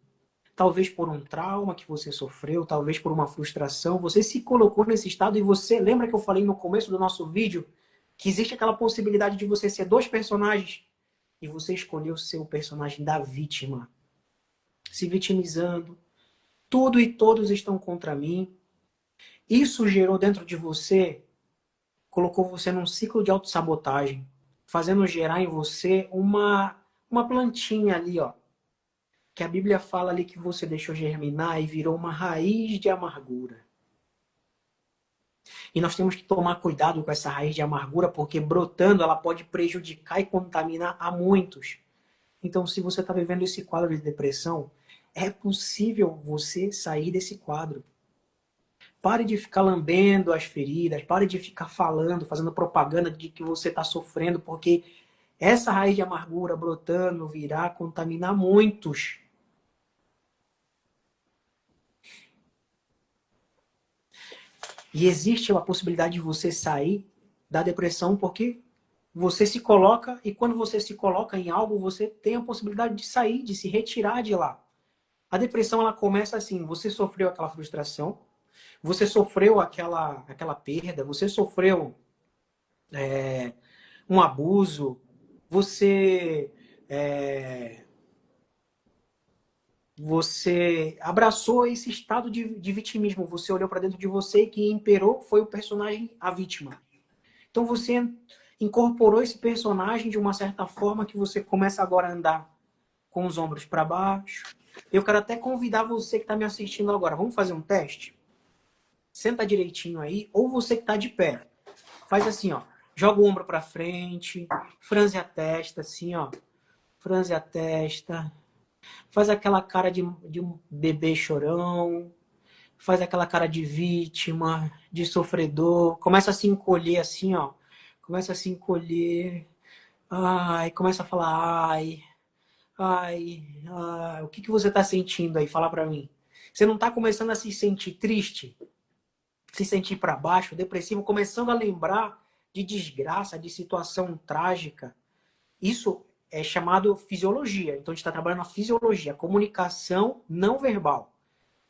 Talvez por um trauma que você sofreu, talvez por uma frustração, você se colocou nesse estado e você lembra que eu falei no começo do nosso vídeo que existe aquela possibilidade de você ser dois personagens e você escolheu ser o personagem da vítima, se vitimizando. Tudo e todos estão contra mim. Isso gerou dentro de você, colocou você num ciclo de autossabotagem, fazendo gerar em você uma plantinha ali, ó, que a Bíblia fala ali que você deixou germinar e virou uma raiz de amargura. E nós temos que tomar cuidado com essa raiz de amargura, porque brotando ela pode prejudicar e contaminar a muitos. Então, se você está vivendo esse quadro de depressão, é possível você sair desse quadro. Pare de ficar lambendo as feridas, pare de ficar falando, fazendo propaganda de que você está sofrendo, porque essa raiz de amargura brotando virá contaminar muitos. E existe a possibilidade de você sair da depressão porque você se coloca, e quando você se coloca em algo, você tem a possibilidade de sair, de se retirar de lá. A depressão ela começa assim, você sofreu aquela frustração, você sofreu aquela perda, você sofreu um abuso, você Você abraçou esse estado de vitimismo. Você olhou para dentro de você e que imperou foi o personagem, a vítima. Então você incorporou esse personagem de uma certa forma que você começa agora a andar com os ombros para baixo. Eu quero até convidar você que está me assistindo agora. Vamos fazer um teste? Senta direitinho aí, ou você que está de pé. Faz assim, ó. Joga o ombro para frente, franze a testa, assim, ó. Franze a testa. Faz aquela cara de um bebê chorão. Faz aquela cara de vítima, de sofredor. Começa a se encolher assim, ó. Começa a se encolher. Ai, começa a falar, ai, ai, ai. O que que você tá sentindo aí? Fala pra mim. Você não tá começando a se sentir triste? Se sentir para baixo, depressivo, começando a lembrar de desgraça, de situação trágica? Isso é chamado fisiologia. Então a gente está trabalhando a fisiologia, a comunicação não verbal.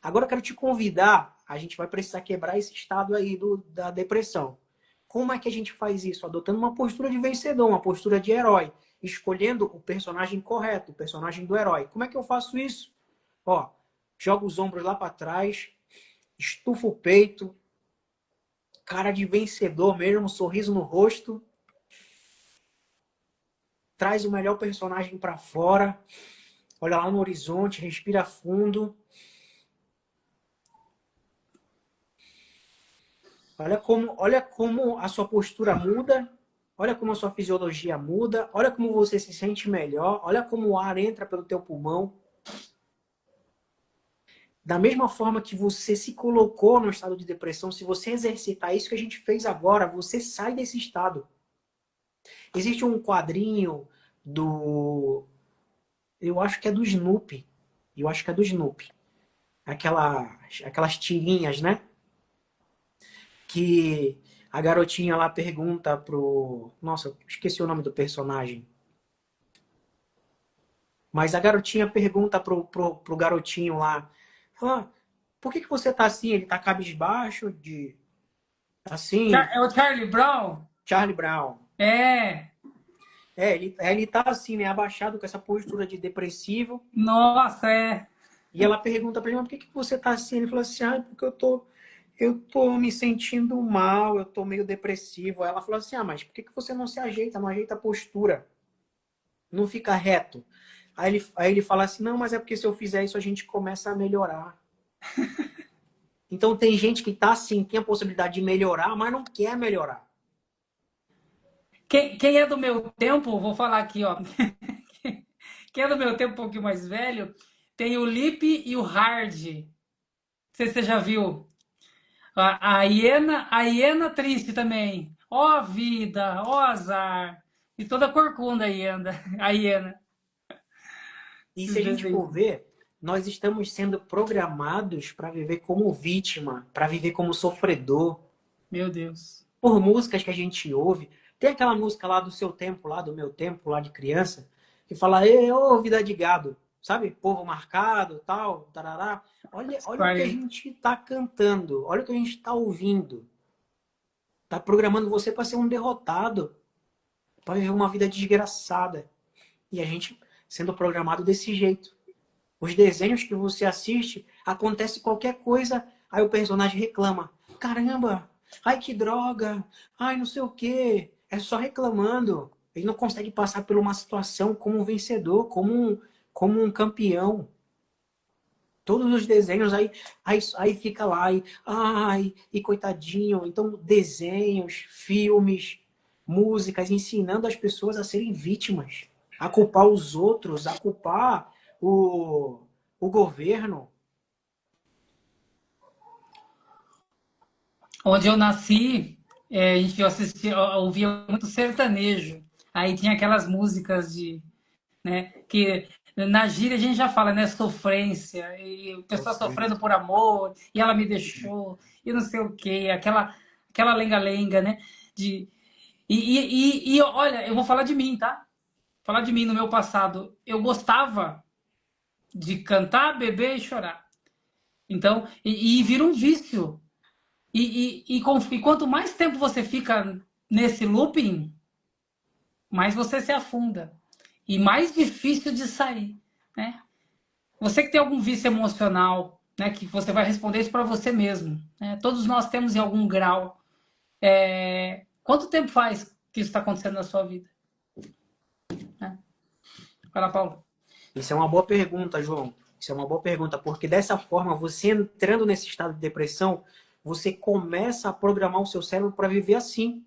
Agora eu quero te convidar, a gente vai precisar quebrar esse estado aí da depressão. Como é que a gente faz isso? Adotando uma postura de vencedor, uma postura de herói, escolhendo o personagem correto, o personagem do herói. Como é que eu faço isso? Ó, joga os ombros lá para trás, estufa o peito, cara de vencedor mesmo, um sorriso no rosto. Traz o melhor personagem para fora. Olha lá no horizonte, respira fundo. Olha como a sua postura muda. Olha como a sua fisiologia muda. Olha como você se sente melhor. Olha como o ar entra pelo teu pulmão. Da mesma forma que você se colocou no estado de depressão, se você exercitar isso que a gente fez agora, você sai desse estado. Existe um quadrinho do... Eu acho que é do Snoopy. Eu acho que é do Snoopy. Aquelas tirinhas, né? Que a garotinha lá pergunta pro... Nossa, eu esqueci o nome do personagem. Mas a garotinha pergunta pro garotinho lá. Fala, por que você tá assim? Ele tá cabisbaixo, assim, É o Charlie Brown? Charlie Brown. É. Ele tá assim, né? Abaixado com essa postura de depressivo. Nossa, é. E ela pergunta pra ele, mas por que você tá assim? Ele fala assim, porque eu tô me sentindo mal, eu tô meio depressivo. Aí ela falou assim, mas por que você não se ajeita, não ajeita a postura? Não fica reto. Aí ele fala assim, não, mas é porque se eu fizer isso a gente começa a melhorar. Então tem gente que tá assim, tem a possibilidade de melhorar, mas não quer melhorar. Quem é do meu tempo, vou falar aqui, ó. Quem é do meu tempo um pouquinho mais velho, tem o Lip e o Hard. Não sei se você já viu. A hiena triste também. Ó vida, ó azar. E toda corcunda a hiena. E se Esses a gente for desenhos. ver, nós estamos sendo programados para viver como vítima, para viver como sofredor, Meu Deus. por músicas que a gente ouve. Tem aquela música lá do seu tempo, lá do meu tempo, lá de criança, que fala, ei, ô, vida de gado, sabe? Povo marcado, tal, tarará. Olha o que a Squire. gente está cantando, olha o que a gente está ouvindo. Tá programando você para ser um derrotado, para viver uma vida desgraçada. E a gente sendo programado desse jeito. Os desenhos que você assiste, acontece qualquer coisa, aí o personagem reclama. Caramba, ai que droga, ai não sei o quê. É só reclamando. Ele não consegue passar por uma situação como um vencedor, como um campeão. Todos os desenhos aí fica lá, e coitadinho. Então, desenhos, filmes, músicas, ensinando as pessoas a serem vítimas, a culpar os outros, a culpar o governo. Onde eu nasci, a gente assistia, ouvia muito sertanejo. Aí tinha aquelas músicas né, que na gíria a gente já fala, né, sofrência, e o pessoal sofrendo por amor, e ela me deixou, e não sei o quê, aquela lenga-lenga, né, de... olha, eu vou falar de mim, tá? Falar de mim no meu passado. Eu gostava de cantar, beber e chorar. Então, e vira um vício. E quanto mais tempo você fica nesse looping, mais você se afunda. e mais difícil de sair, né? Você que tem algum vício emocional, né, que você vai responder isso para você mesmo, né? Todos nós temos em algum grau. Quanto tempo faz que isso está acontecendo na sua vida? Né? Fala, Paulo. Isso é uma boa pergunta, João. Isso é uma boa pergunta, porque dessa forma, você entrando nesse estado de depressão, você começa a programar o seu cérebro para viver assim.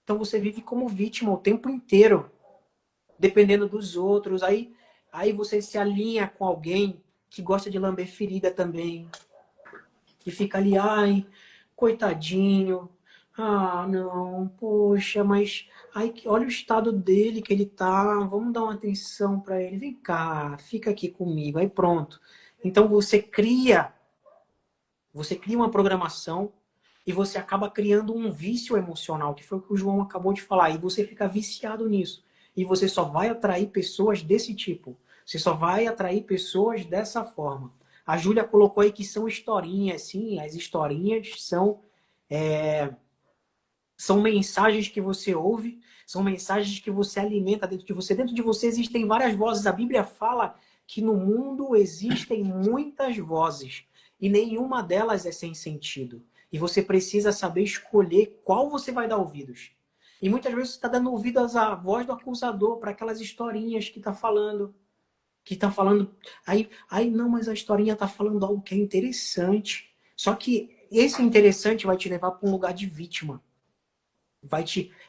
Então você vive como vítima o tempo inteiro, dependendo dos outros. Aí você se alinha com alguém que gosta de lamber ferida também, que fica ali, ai, coitadinho. Ah, não, poxa, mas ai, olha o estado dele que ele tá. Vamos dar uma atenção para ele. Vem cá, fica aqui comigo. Aí pronto. Então você cria uma programação e você acaba criando um vício emocional, que foi o que o João acabou de falar, e você fica viciado nisso. E você só vai atrair pessoas desse tipo. Você só vai atrair pessoas dessa forma. A Júlia colocou aí que são historinhas, sim, as historinhas são mensagens que você ouve, são mensagens que você alimenta dentro de você. Dentro de você existem várias vozes. A Bíblia fala que no mundo existem muitas vozes e nenhuma delas é sem sentido. E você precisa saber escolher qual você vai dar ouvidos. E muitas vezes você está dando ouvidos à voz do acusador, para aquelas historinhas que está falando. Que está falando. Aí, não, mas a historinha está falando algo que é interessante. Só que esse interessante vai te levar para um lugar de vítima.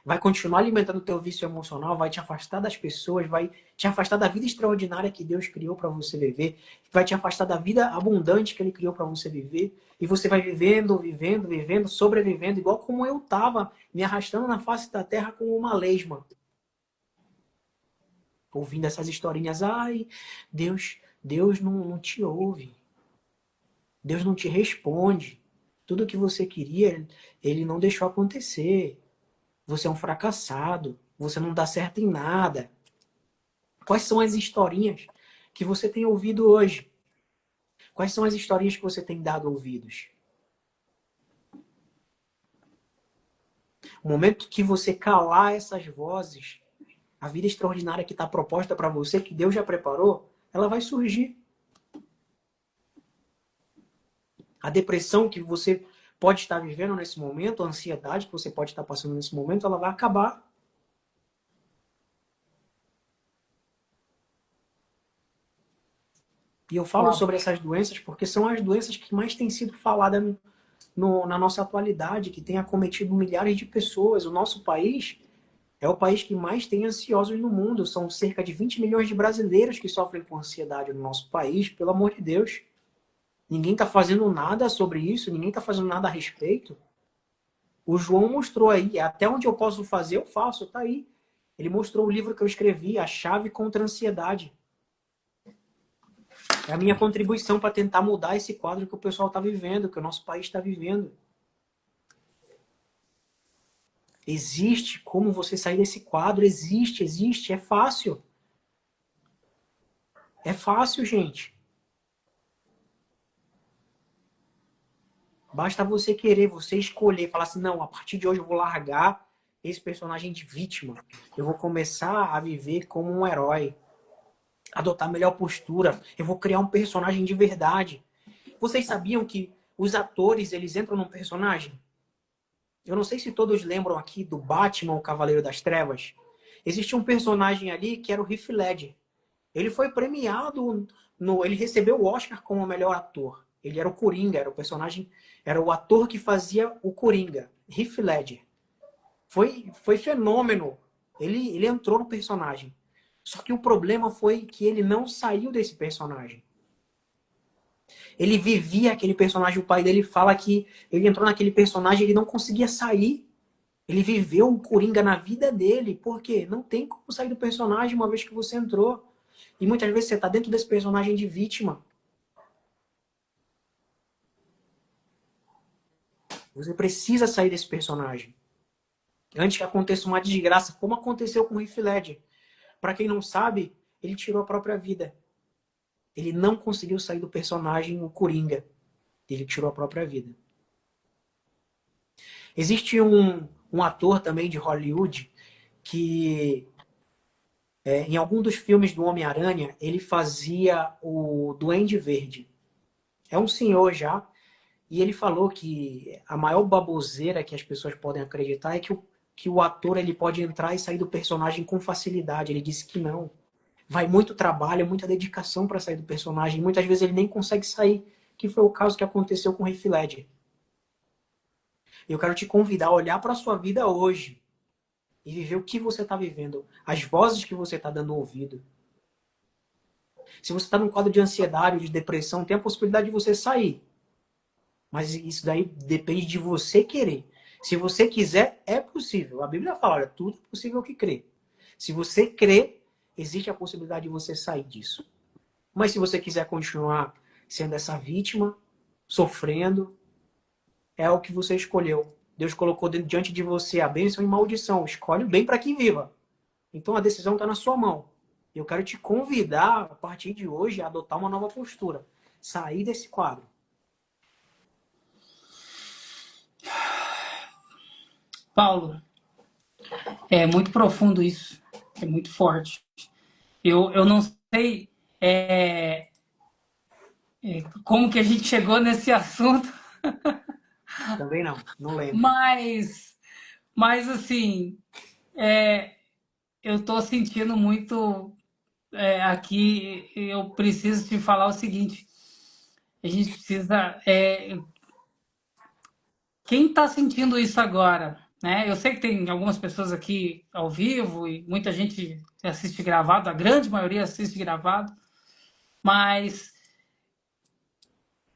Vai continuar alimentando o teu vício emocional, vai te afastar das pessoas, vai te afastar da vida extraordinária que Deus criou para você viver, vai te afastar da vida abundante que Ele criou para você viver, e você vai vivendo, vivendo, vivendo, sobrevivendo, igual como eu estava me arrastando na face da terra como uma lesma, ouvindo essas historinhas. Ai, Deus não te ouve, Deus não te responde, tudo que você queria, Ele não deixou acontecer. Você é um fracassado, você não dá certo em nada. Quais são as historinhas que você tem ouvido hoje? Quais são as historinhas que você tem dado ouvidos? O momento que você calar essas vozes, a vida extraordinária que está proposta para você, que Deus já preparou, ela vai surgir. A depressão que você pode estar vivendo nesse momento, a ansiedade que você pode estar passando nesse momento, ela vai acabar. E eu falo Uau. sobre essas doenças porque são as doenças que mais têm sido faladas na nossa atualidade, que tem acometido milhares de pessoas. O nosso país é o país que mais tem ansiosos no mundo. São cerca de 20 milhões de brasileiros que sofrem com ansiedade no nosso país, pelo amor de Deus. Ninguém está fazendo nada sobre isso, ninguém está fazendo nada a respeito. O João mostrou aí, até onde eu posso fazer, eu faço, tá aí. Ele mostrou o livro que eu escrevi, A Chave contra a Ansiedade. É a minha contribuição para tentar mudar esse quadro que o pessoal está vivendo, que o nosso país está vivendo. Existe como você sair desse quadro, existe, é fácil. É fácil, gente. Basta você querer, você escolher, falar assim, não, a partir de hoje eu vou largar esse personagem de vítima. Eu vou começar a viver como um herói. Adotar a melhor postura. Eu vou criar um personagem de verdade. Vocês sabiam que os atores, eles entram num personagem? Eu não sei se todos lembram aqui do Batman, o Cavaleiro das Trevas. Existia um personagem ali que era o Heath Ledger. Ele foi premiado, ele recebeu o Oscar como o melhor ator. Ele era o Coringa, era o personagem, era o ator que fazia o Coringa, Heath Ledger. Foi fenômeno. Ele entrou no personagem. Só que o problema foi que ele não saiu desse personagem. Ele vivia aquele personagem, o pai dele fala que ele entrou naquele personagem e ele não conseguia sair. Ele viveu o Coringa na vida dele. Por quê? Não tem como sair do personagem uma vez que você entrou. E muitas vezes você está dentro desse personagem de vítima. Você precisa sair desse personagem. Antes que aconteça uma desgraça, como aconteceu com o Heath Ledger. Para quem não sabe, ele tirou a própria vida. Ele não conseguiu sair do personagem, o Coringa. Ele tirou a própria vida. Existe um ator também de Hollywood que Em algum dos filmes do Homem-Aranha, ele fazia o Duende Verde. É um senhor já, e ele falou que a maior baboseira que as pessoas podem acreditar é que o ator ele pode entrar e sair do personagem com facilidade. Ele disse que não. Vai muito trabalho, muita dedicação para sair do personagem. Muitas vezes ele nem consegue sair, que foi o caso que aconteceu com o Heath Ledger. Eu quero te convidar a olhar para a sua vida hoje e viver o que você está vivendo, as vozes que você está dando ouvido. Se você está num quadro de ansiedade ou de depressão, tem a possibilidade de você sair. Mas isso daí depende de você querer. Se você quiser, é possível. A Bíblia fala, olha, tudo é possível que crê. Se você crê, existe a possibilidade de você sair disso. Mas se você quiser continuar sendo essa vítima, sofrendo, é o que você escolheu. Deus colocou diante de você a bênção e maldição. Escolhe o bem para que viva. Então a decisão está na sua mão. Eu quero te convidar, a partir de hoje, a adotar uma nova postura. Sair desse quadro. Paulo, é muito profundo isso, é muito forte. Eu não sei como que a gente chegou nesse assunto, Também não, não lembro. mas assim, eu estou sentindo muito aqui, eu preciso te falar o seguinte, a gente precisa... quem está sentindo isso agora? Né? Eu sei que tem algumas pessoas aqui ao vivo e muita gente assiste gravado, a grande maioria assiste gravado, mas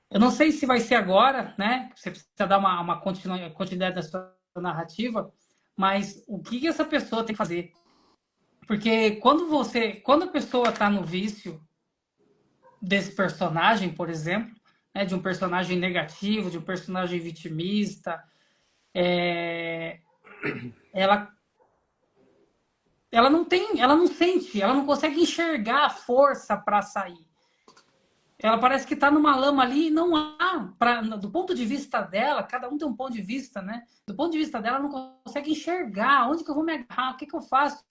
eu não sei se vai ser agora, né? Você precisa dar uma continuidade da sua narrativa, mas o que essa pessoa tem que fazer? Porque quando a pessoa está no vício desse personagem, por exemplo, né, de um personagem negativo, de um personagem vitimista, ela ela não sente, ela não consegue enxergar a força para sair. Ela parece que está numa lama ali e não há, do ponto de vista dela, cada um tem um ponto de vista, né? Do ponto de vista dela, ela não consegue enxergar onde que eu vou me agarrar, o que eu faço.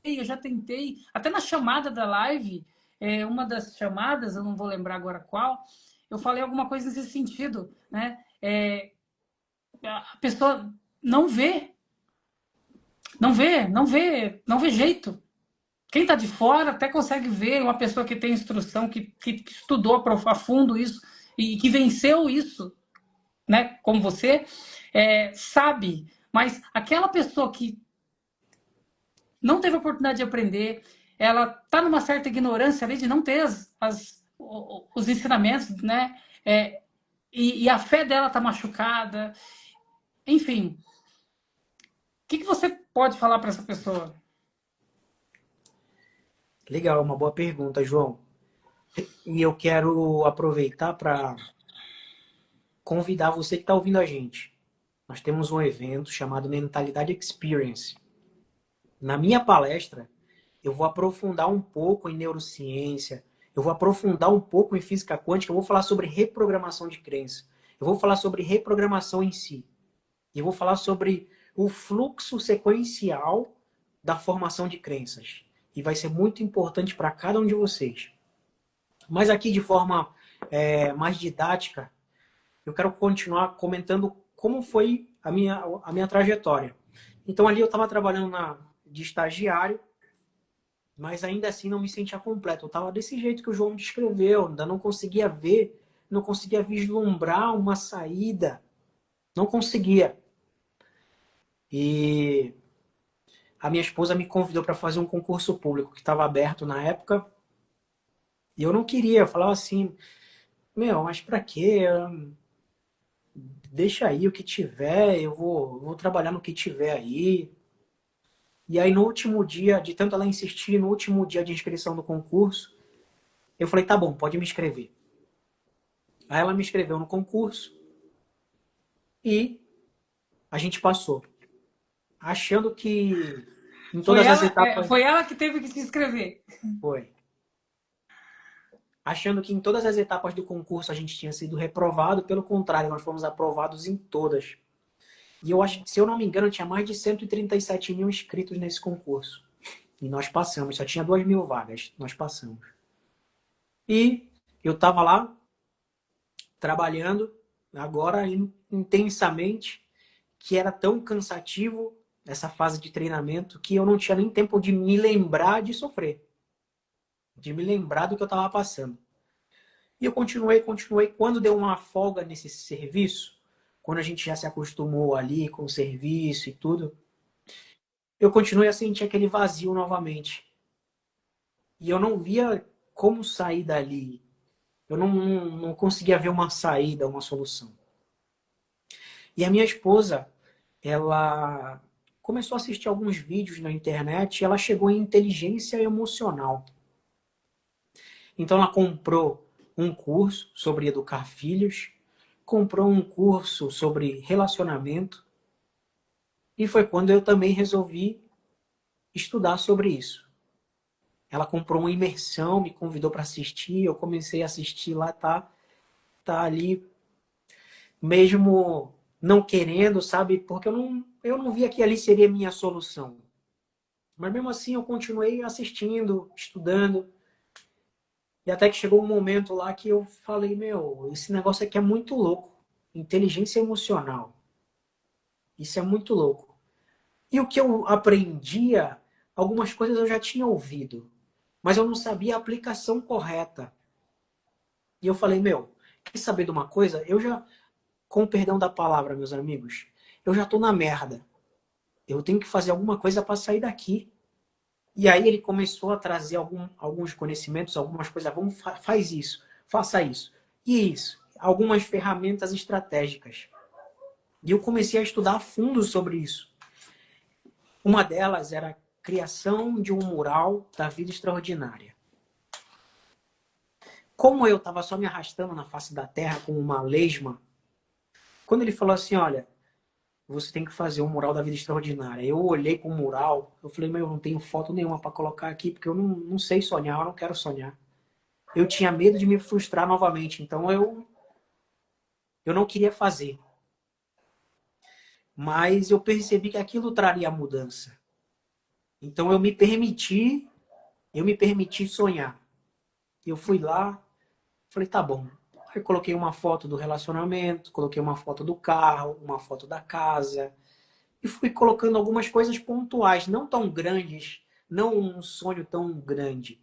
Eu já tentei, até na chamada da live, uma das chamadas, eu não vou lembrar agora qual, eu falei alguma coisa nesse sentido, né? A pessoa não vê, não vê jeito. Quem está de fora até consegue ver uma pessoa que tem instrução, que estudou a fundo isso e que venceu isso, né? Como você, sabe. Mas aquela pessoa que não teve a oportunidade de aprender, ela está numa certa ignorância ali de não ter os ensinamentos, né? E a fé dela está machucada. Enfim, o que você pode falar para essa pessoa? Legal, uma boa pergunta, João. E eu quero aproveitar para convidar você que está ouvindo a gente. Nós temos um evento chamado Mentalidade Experience. Na minha palestra, eu vou aprofundar um pouco em neurociência, eu vou aprofundar um pouco em física quântica, eu vou falar sobre reprogramação de crença, eu vou falar sobre reprogramação em si, e eu vou falar sobre o fluxo sequencial da formação de crenças. E vai ser muito importante para cada um de vocês. Mas aqui, de forma mais didática, eu quero continuar comentando como foi a minha trajetória. Então, ali eu estava trabalhando de estagiário, mas ainda assim não me sentia completo. Eu estava desse jeito que o João descreveu, ainda não conseguia ver, não conseguia vislumbrar uma saída. Não conseguia. E a minha esposa me convidou para fazer um concurso público que estava aberto na época. E eu não queria, eu falava assim, meu, mas para quê? Deixa aí o que tiver, eu vou trabalhar no que tiver aí. E aí no último dia, de tanto ela insistir, no último dia de inscrição do concurso, eu falei, tá bom, pode me inscrever. Aí ela me inscreveu no concurso e a gente passou. Achando que em todas as etapas... Foi ela que teve que se inscrever. Foi. Achando que em todas as etapas do concurso a gente tinha sido reprovado, pelo contrário, nós fomos aprovados em todas. E eu acho que, se eu não me engano, tinha mais de 137 mil inscritos nesse concurso. E nós passamos, só tinha 2.000 vagas, nós passamos. E eu estava lá, trabalhando, agora intensamente, que era tão cansativo essa fase de treinamento que eu não tinha nem tempo de me lembrar de sofrer, de me lembrar do que eu estava passando. E eu continuei. Quando deu uma folga nesse serviço, quando a gente já se acostumou ali com o serviço e tudo, eu continuei a sentir aquele vazio novamente. E eu não via como sair dali. Eu não conseguia ver uma saída, uma solução. E a minha esposa, ela começou a assistir alguns vídeos na internet e ela chegou em inteligência emocional. Então ela comprou um curso sobre educar filhos, comprou um curso sobre relacionamento e foi quando eu também resolvi estudar sobre isso. Ela comprou uma imersão, me convidou para assistir, eu comecei a assistir lá, tá ali, mesmo não querendo, sabe? Porque eu não via que ali seria minha solução. Mas mesmo assim eu continuei assistindo, estudando. E até que chegou um momento lá que eu falei, meu, esse negócio aqui é muito louco. Inteligência emocional. Isso é muito louco. E o que eu aprendia, algumas coisas eu já tinha ouvido, mas eu não sabia a aplicação correta. E eu falei, meu, quer saber de uma coisa? Eu já, com o perdão da palavra, meus amigos, eu já tô na merda. Eu tenho que fazer alguma coisa para sair daqui. E aí ele começou a trazer alguns conhecimentos, algumas coisas. Faz isso, faça isso. E isso, algumas ferramentas estratégicas. E eu comecei a estudar a fundo sobre isso. Uma delas era a criação de um mural da vida extraordinária. Como eu estava só me arrastando na face da terra como uma lesma, quando ele falou assim, olha, você tem que fazer um mural da vida extraordinária. Eu olhei para o mural, eu falei, meu, eu não tenho foto nenhuma para colocar aqui, porque eu não sei sonhar, eu não quero sonhar. Eu tinha medo de me frustrar novamente, então eu não queria fazer. Mas eu percebi que aquilo traria mudança. Então eu me permiti sonhar. Eu fui lá, falei, tá bom. Aí coloquei uma foto do relacionamento, coloquei uma foto do carro, uma foto da casa. E fui colocando algumas coisas pontuais, não tão grandes, não um sonho tão grande.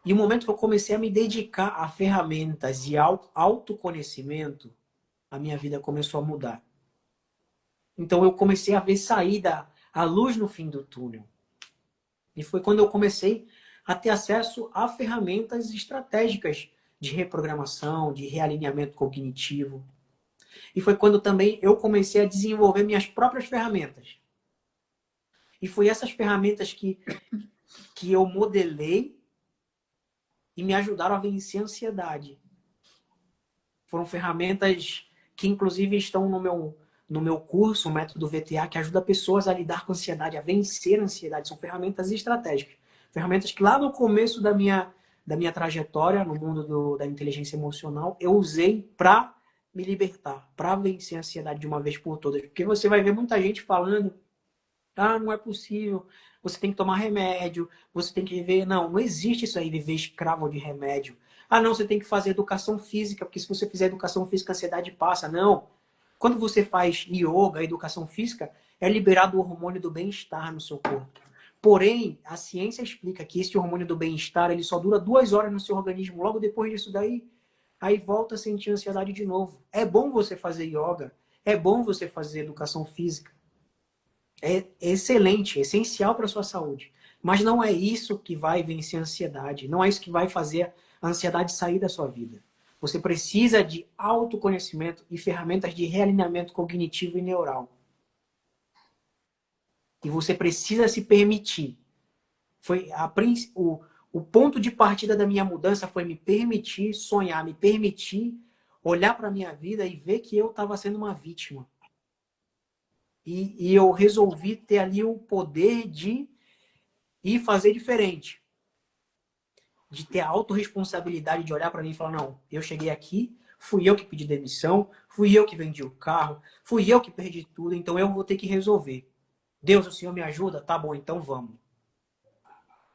E o momento que eu comecei a me dedicar a ferramentas e ao autoconhecimento, a minha vida começou a mudar. Então eu comecei a ver saída, a luz no fim do túnel. E foi quando eu comecei a ter acesso a ferramentas estratégicas de reprogramação, de realinhamento cognitivo. E foi quando também eu comecei a desenvolver minhas próprias ferramentas. E foi essas ferramentas que eu modelei e me ajudaram a vencer a ansiedade. Foram ferramentas que, inclusive, estão no meu curso, o Método VTA, que ajuda pessoas a lidar com a ansiedade, a vencer a ansiedade. São ferramentas estratégicas. Ferramentas que lá no começo da minha trajetória no mundo da inteligência emocional, eu usei para me libertar, para vencer a ansiedade de uma vez por todas. Porque você vai ver muita gente falando, não é possível, você tem que tomar remédio, você tem que viver... Não existe isso aí, viver escravo de remédio. Não, você tem que fazer educação física, porque se você fizer educação física, a ansiedade passa. Não. Quando você faz yoga, educação física, é liberado o hormônio do bem-estar no seu corpo. Porém, a ciência explica que esse hormônio do bem-estar ele só dura 2 horas no seu organismo. Logo depois disso daí, aí volta a sentir ansiedade de novo. É bom você fazer yoga, é bom você fazer educação física. É excelente, é essencial para a sua saúde. Mas não é isso que vai vencer a ansiedade. Não é isso que vai fazer a ansiedade sair da sua vida. Você precisa de autoconhecimento e ferramentas de realinhamento cognitivo e neural. E você precisa se permitir. O ponto de partida da minha mudança foi me permitir sonhar, me permitir olhar para a minha vida e ver que eu estava sendo uma vítima. E eu resolvi ter ali o poder de ir fazer diferente. De ter a autorresponsabilidade de olhar para mim e falar, não, eu cheguei aqui, fui eu que pedi demissão, fui eu que vendi o carro, fui eu que perdi tudo, então eu vou ter que resolver. Deus, o Senhor me ajuda? Tá bom, então vamos.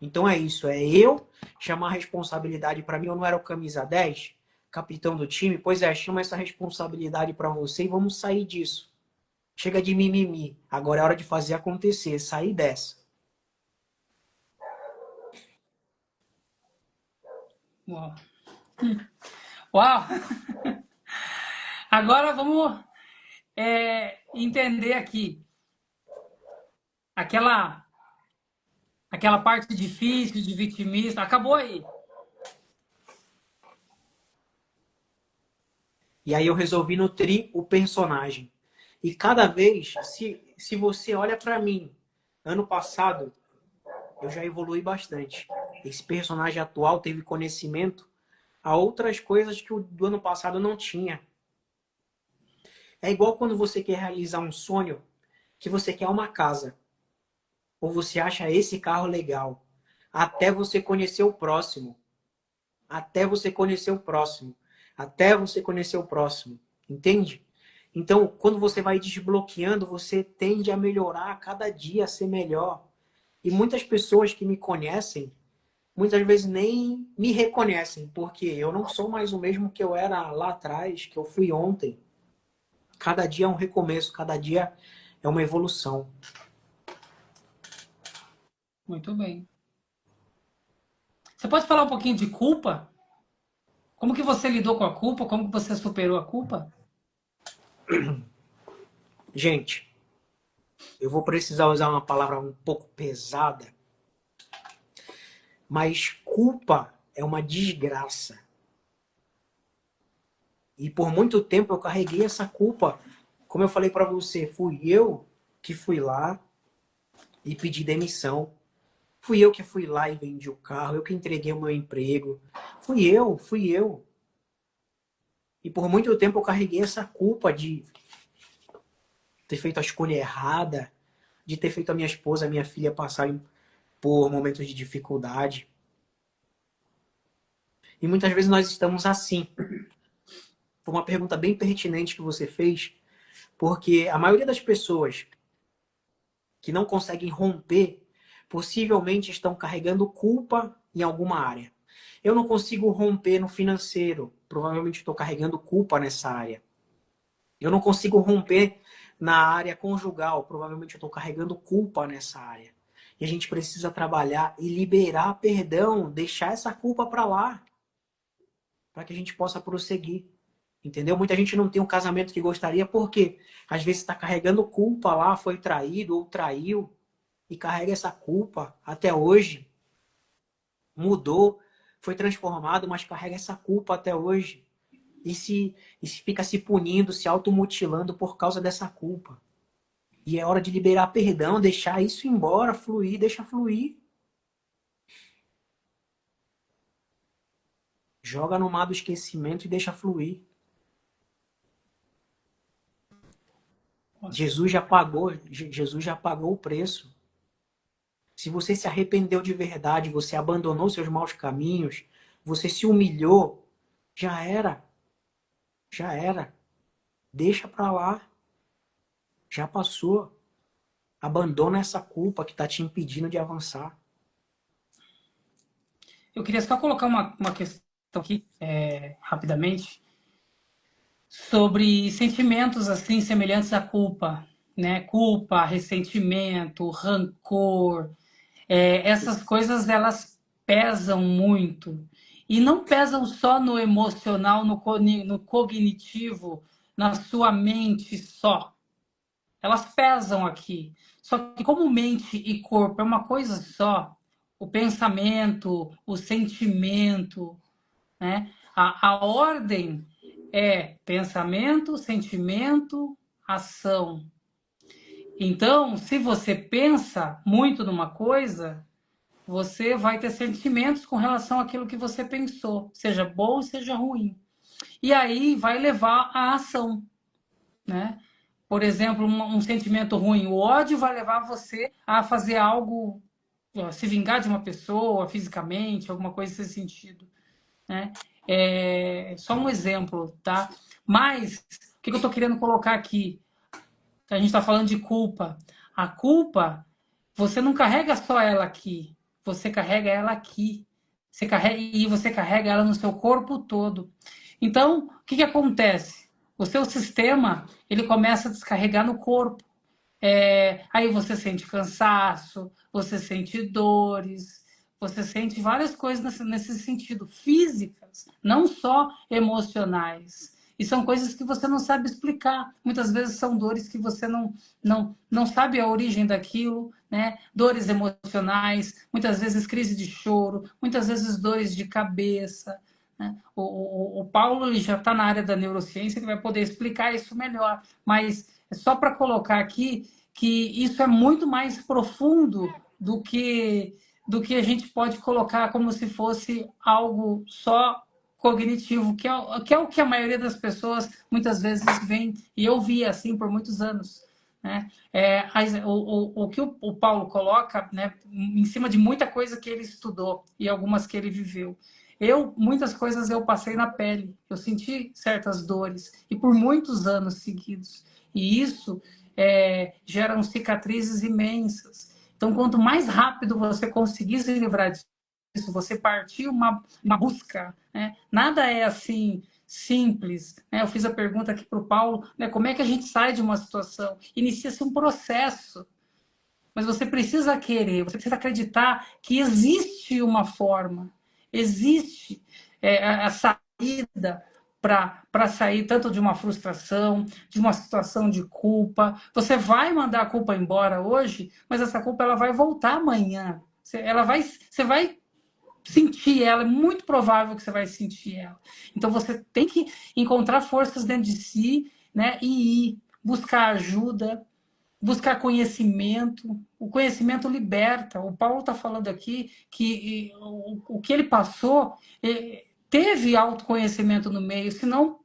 Então é isso, é eu chamar a responsabilidade para mim. Eu não era o camisa 10, capitão do time? Pois é, chama essa responsabilidade para você e vamos sair disso. Chega de mimimi. Agora é hora de fazer acontecer, sair dessa. Uau! Uau! Agora vamos entender aqui aquela parte difícil de vitimista. Acabou aí. E aí eu resolvi nutrir o personagem. E cada vez, se você olha para mim, ano passado, eu já evolui bastante. Esse personagem atual teve conhecimento a outras coisas que o do ano passado não tinha. É igual quando você quer realizar um sonho, que você quer uma casa, ou você acha esse carro legal, até você conhecer o próximo, até você conhecer o próximo, até você conhecer o próximo, entende? Então, quando você vai desbloqueando, você tende a melhorar a cada dia, a ser melhor. E muitas pessoas que me conhecem, muitas vezes nem me reconhecem, porque eu não sou mais o mesmo que eu era lá atrás, que eu fui ontem. Cada dia é um recomeço, cada dia é uma evolução. Muito bem. Você pode falar um pouquinho de culpa? Como que você lidou com a culpa? Como que você superou a culpa? Gente, eu vou precisar usar uma palavra um pouco pesada, mas culpa é uma desgraça. E por muito tempo eu carreguei essa culpa. Como eu falei para você, fui eu que fui lá e pedi demissão. Fui eu que fui lá e vendi o carro, eu que entreguei o meu emprego. Fui eu. E por muito tempo eu carreguei essa culpa de ter feito a escolha errada, de ter feito a minha esposa, a minha filha passarem por momentos de dificuldade. E muitas vezes nós estamos assim. Foi uma pergunta bem pertinente que você fez, porque a maioria das pessoas que não conseguem romper possivelmente estão carregando culpa em alguma área. Eu não consigo romper no financeiro, provavelmente estou carregando culpa nessa área. Eu não consigo romper na área conjugal, provavelmente eu estou carregando culpa nessa área. E a gente precisa trabalhar e liberar perdão, deixar essa culpa para lá, para que a gente possa prosseguir. Entendeu? Muita gente não tem um casamento que gostaria porque às vezes está carregando culpa lá, foi traído ou traiu e carrega essa culpa até hoje. Mudou, foi transformado, mas carrega essa culpa até hoje. E se fica se punindo, se automutilando por causa dessa culpa. E é hora de liberar perdão, deixar isso ir embora, fluir, deixa fluir. Joga no mar do esquecimento e deixa fluir. Jesus já pagou o preço. Se você se arrependeu de verdade, você abandonou seus maus caminhos, você se humilhou, já era. Já era. Deixa pra lá. Já passou. Abandona essa culpa que está te impedindo de avançar. Eu queria só colocar uma questão aqui, rapidamente, sobre sentimentos assim semelhantes à culpa, né? Culpa, ressentimento, rancor, essas coisas elas pesam muito e não pesam só no emocional, no cognitivo, na sua mente só. Elas pesam aqui. Só que como mente e corpo é uma coisa só, o pensamento, o sentimento, né? A ordem é pensamento, sentimento, ação. Então, se você pensa muito numa coisa, você vai ter sentimentos com relação àquilo que você pensou, seja bom, seja ruim. E aí vai levar à ação, né? Por exemplo, um sentimento ruim, o ódio vai levar você a fazer algo, se vingar de uma pessoa fisicamente, alguma coisa nesse sentido, né? É só um exemplo, tá? Mas o que eu estou querendo colocar aqui? A gente está falando de culpa. A culpa, você não carrega só ela aqui, você carrega ela aqui. Você carrega ela no seu corpo todo. Então, o que acontece? O seu sistema, ele começa a descarregar no corpo. Aí você sente cansaço, você sente dores, você sente várias coisas nesse sentido, físicas, não só emocionais. E são coisas que você não sabe explicar. Muitas vezes são dores que você não sabe a origem daquilo, né? Dores emocionais, muitas vezes crise de choro, muitas vezes dores de cabeça. Né? O Paulo ele já está na área da neurociência, ele vai poder explicar isso melhor. Mas é só para colocar aqui que isso é muito mais profundo do que a gente pode colocar como se fosse algo só cognitivo, que é o que a maioria das pessoas muitas vezes vem, e eu vi assim por muitos anos. Né? O que o Paulo coloca, né, em cima de muita coisa que ele estudou e algumas que ele viveu. Muitas coisas eu passei na pele, eu senti certas dores, e por muitos anos seguidos. E isso geram cicatrizes imensas. Então, quanto mais rápido você conseguir se livrar disso, você partir uma busca, né? Nada é assim simples. Né? Eu fiz a pergunta aqui para o Paulo, né? Como é que a gente sai de uma situação? Inicia-se um processo. Mas você precisa querer, você precisa acreditar que existe uma forma, existe a saída para sair tanto de uma frustração, de uma situação de culpa. Você vai mandar a culpa embora hoje, mas essa culpa ela vai voltar amanhã. Você vai sentir ela, é muito provável que você vai sentir ela. Então você tem que encontrar forças dentro de si, né, e ir buscar ajuda, buscar conhecimento. O conhecimento liberta. O Paulo está falando aqui que o que ele passou teve autoconhecimento no meio, senão,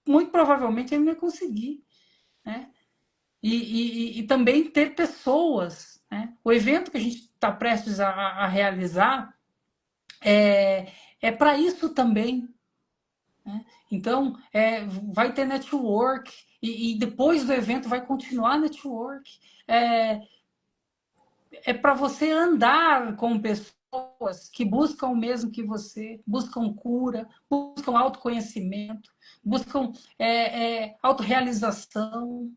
muito provavelmente, ele não ia conseguir. Né? E também ter pessoas. Né? O evento que a gente está prestes a realizar é para isso também. Né? Então, vai ter network, e depois do evento vai continuar network. Para você andar com pessoas que buscam o mesmo que você, buscam cura, buscam autoconhecimento, buscam autorrealização.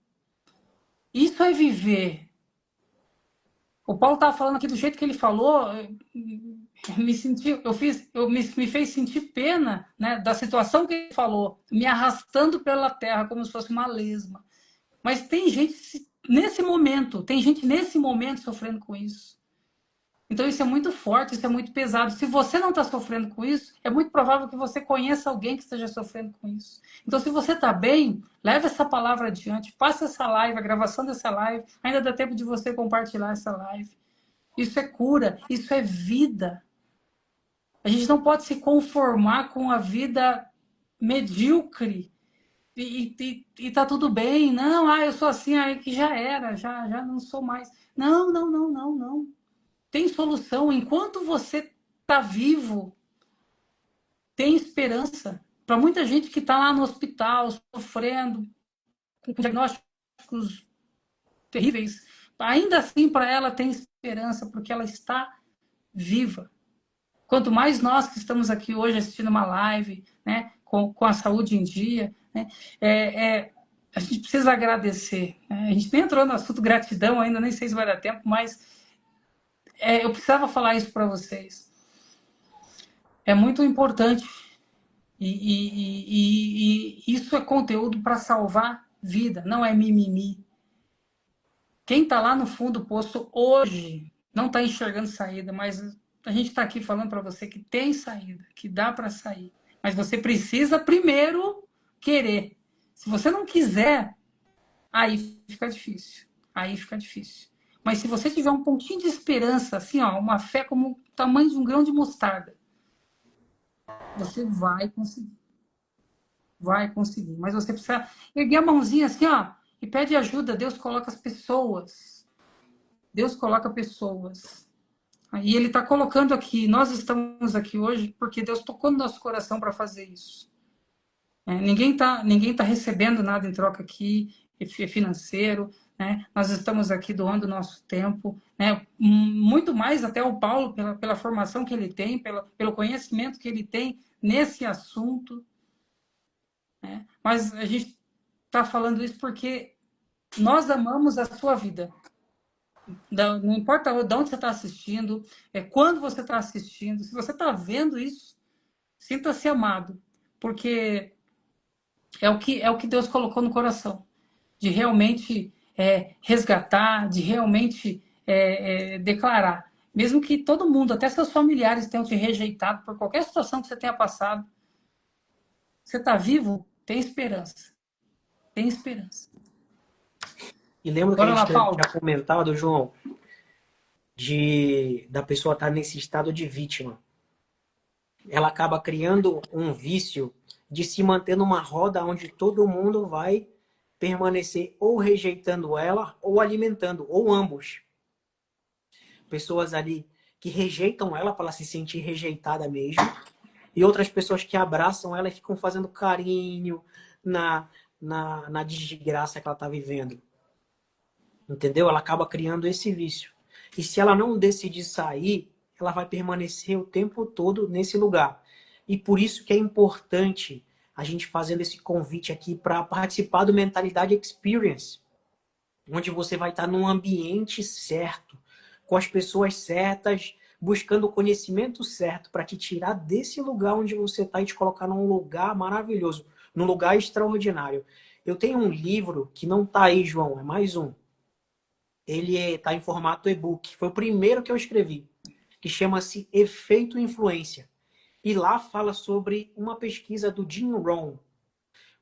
Isso é viver. O Paulo estava falando aqui do jeito que ele falou, me fez sentir pena, né, da situação que ele falou, me arrastando pela terra como se fosse uma lesma. Mas tem gente nesse momento sofrendo com isso. Então isso é muito forte, isso é muito pesado. Se você não está sofrendo com isso, é muito provável que você conheça alguém que esteja sofrendo com isso. Então se você está bem, leve essa palavra adiante, faça essa live, a gravação dessa live, ainda dá tempo de você compartilhar essa live. Isso é cura, isso é vida. A gente não pode se conformar com a vida medíocre e tá tudo bem. Não, eu sou assim, aí que já era, já não sou mais. Não, não, não, não, não. Tem solução. Enquanto você está vivo, tem esperança. Para muita gente que está lá no hospital, sofrendo, com diagnósticos terríveis, ainda assim para ela tem esperança, porque ela está viva. Quanto mais nós que estamos aqui hoje assistindo uma live, né, com a saúde em dia, né, a gente precisa agradecer. Né? A gente nem entrou no assunto gratidão ainda, nem sei se vai dar tempo, mas eu precisava falar isso para vocês. É muito importante. E isso é conteúdo para salvar vida, não é mimimi. Quem está lá no fundo do poço hoje não está enxergando saída, mas a gente está aqui falando para você que tem saída, que dá para sair. Mas você precisa primeiro querer. Se você não quiser, aí fica difícil. Aí fica difícil. Mas se você tiver um pontinho de esperança, assim, ó, uma fé como o tamanho de um grão de mostarda, você vai conseguir. Vai conseguir. Mas você precisa erguer a mãozinha assim, ó, e pede ajuda. Deus coloca as pessoas. Deus coloca pessoas. E Ele está colocando aqui. Nós estamos aqui hoje porque Deus tocou no nosso coração para fazer isso. Ninguém tá recebendo nada em troca aqui. financeiro, né? Nós estamos aqui doando nosso tempo, né? Muito mais até o Paulo, pela formação que ele tem, pelo conhecimento que ele tem nesse assunto, né? Mas a gente está falando isso porque nós amamos a sua vida. Não importa de onde você está assistindo, quando você está assistindo, se você está vendo isso, sinta-se amado, porque é o que Deus colocou no coração, de realmente resgatar, de realmente declarar. Mesmo que todo mundo, até seus familiares, tenham te rejeitado por qualquer situação que você tenha passado, você está vivo, tem esperança. Tem esperança. E lembra que a Bora gente lá, Paulo. tinha comentado, João, da pessoa estar nesse estado de vítima. Ela acaba criando um vício de se manter numa roda onde todo mundo vai permanecer ou rejeitando ela ou alimentando, ou ambos. Pessoas ali que rejeitam ela para ela se sentir rejeitada mesmo, e outras pessoas que abraçam ela e ficam fazendo carinho na desgraça que ela está vivendo. Entendeu? Ela acaba criando esse vício. E se ela não decidir sair, ela vai permanecer o tempo todo nesse lugar. E por isso que é importante a gente fazendo esse convite aqui para participar do Mentalidade Experience, onde você vai estar num ambiente certo, com as pessoas certas, buscando o conhecimento certo para te tirar desse lugar onde você está e te colocar num lugar maravilhoso, num lugar extraordinário. Eu tenho um livro que não está aí, João, é mais um. Ele está em formato e-book. Foi o primeiro que eu escrevi, que chama-se Efeito Influência. E lá fala sobre uma pesquisa do Jim Rohn,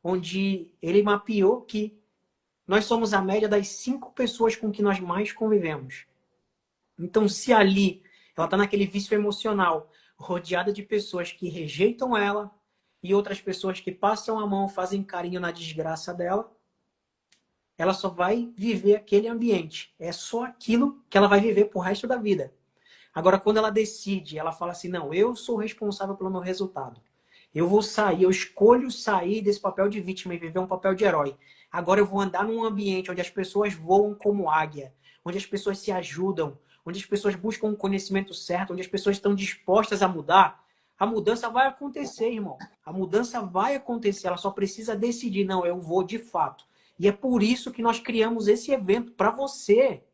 onde ele mapeou que nós somos a média das 5 pessoas com que nós mais convivemos. Então, se ali ela está naquele vício emocional, rodeada de pessoas que rejeitam ela e outras pessoas que passam a mão, fazem carinho na desgraça dela, ela só vai viver aquele ambiente. É só aquilo que ela vai viver pro resto da vida. Agora, quando ela decide, ela fala assim, não, eu sou responsável pelo meu resultado. Eu vou sair, eu escolho sair desse papel de vítima e viver um papel de herói. Agora eu vou andar num ambiente onde as pessoas voam como águia, onde as pessoas se ajudam, onde as pessoas buscam o conhecimento certo, onde as pessoas estão dispostas a mudar. A mudança vai acontecer, irmão. A mudança vai acontecer. Ela só precisa decidir, não, eu vou de fato. E é por isso que nós criamos esse evento para você.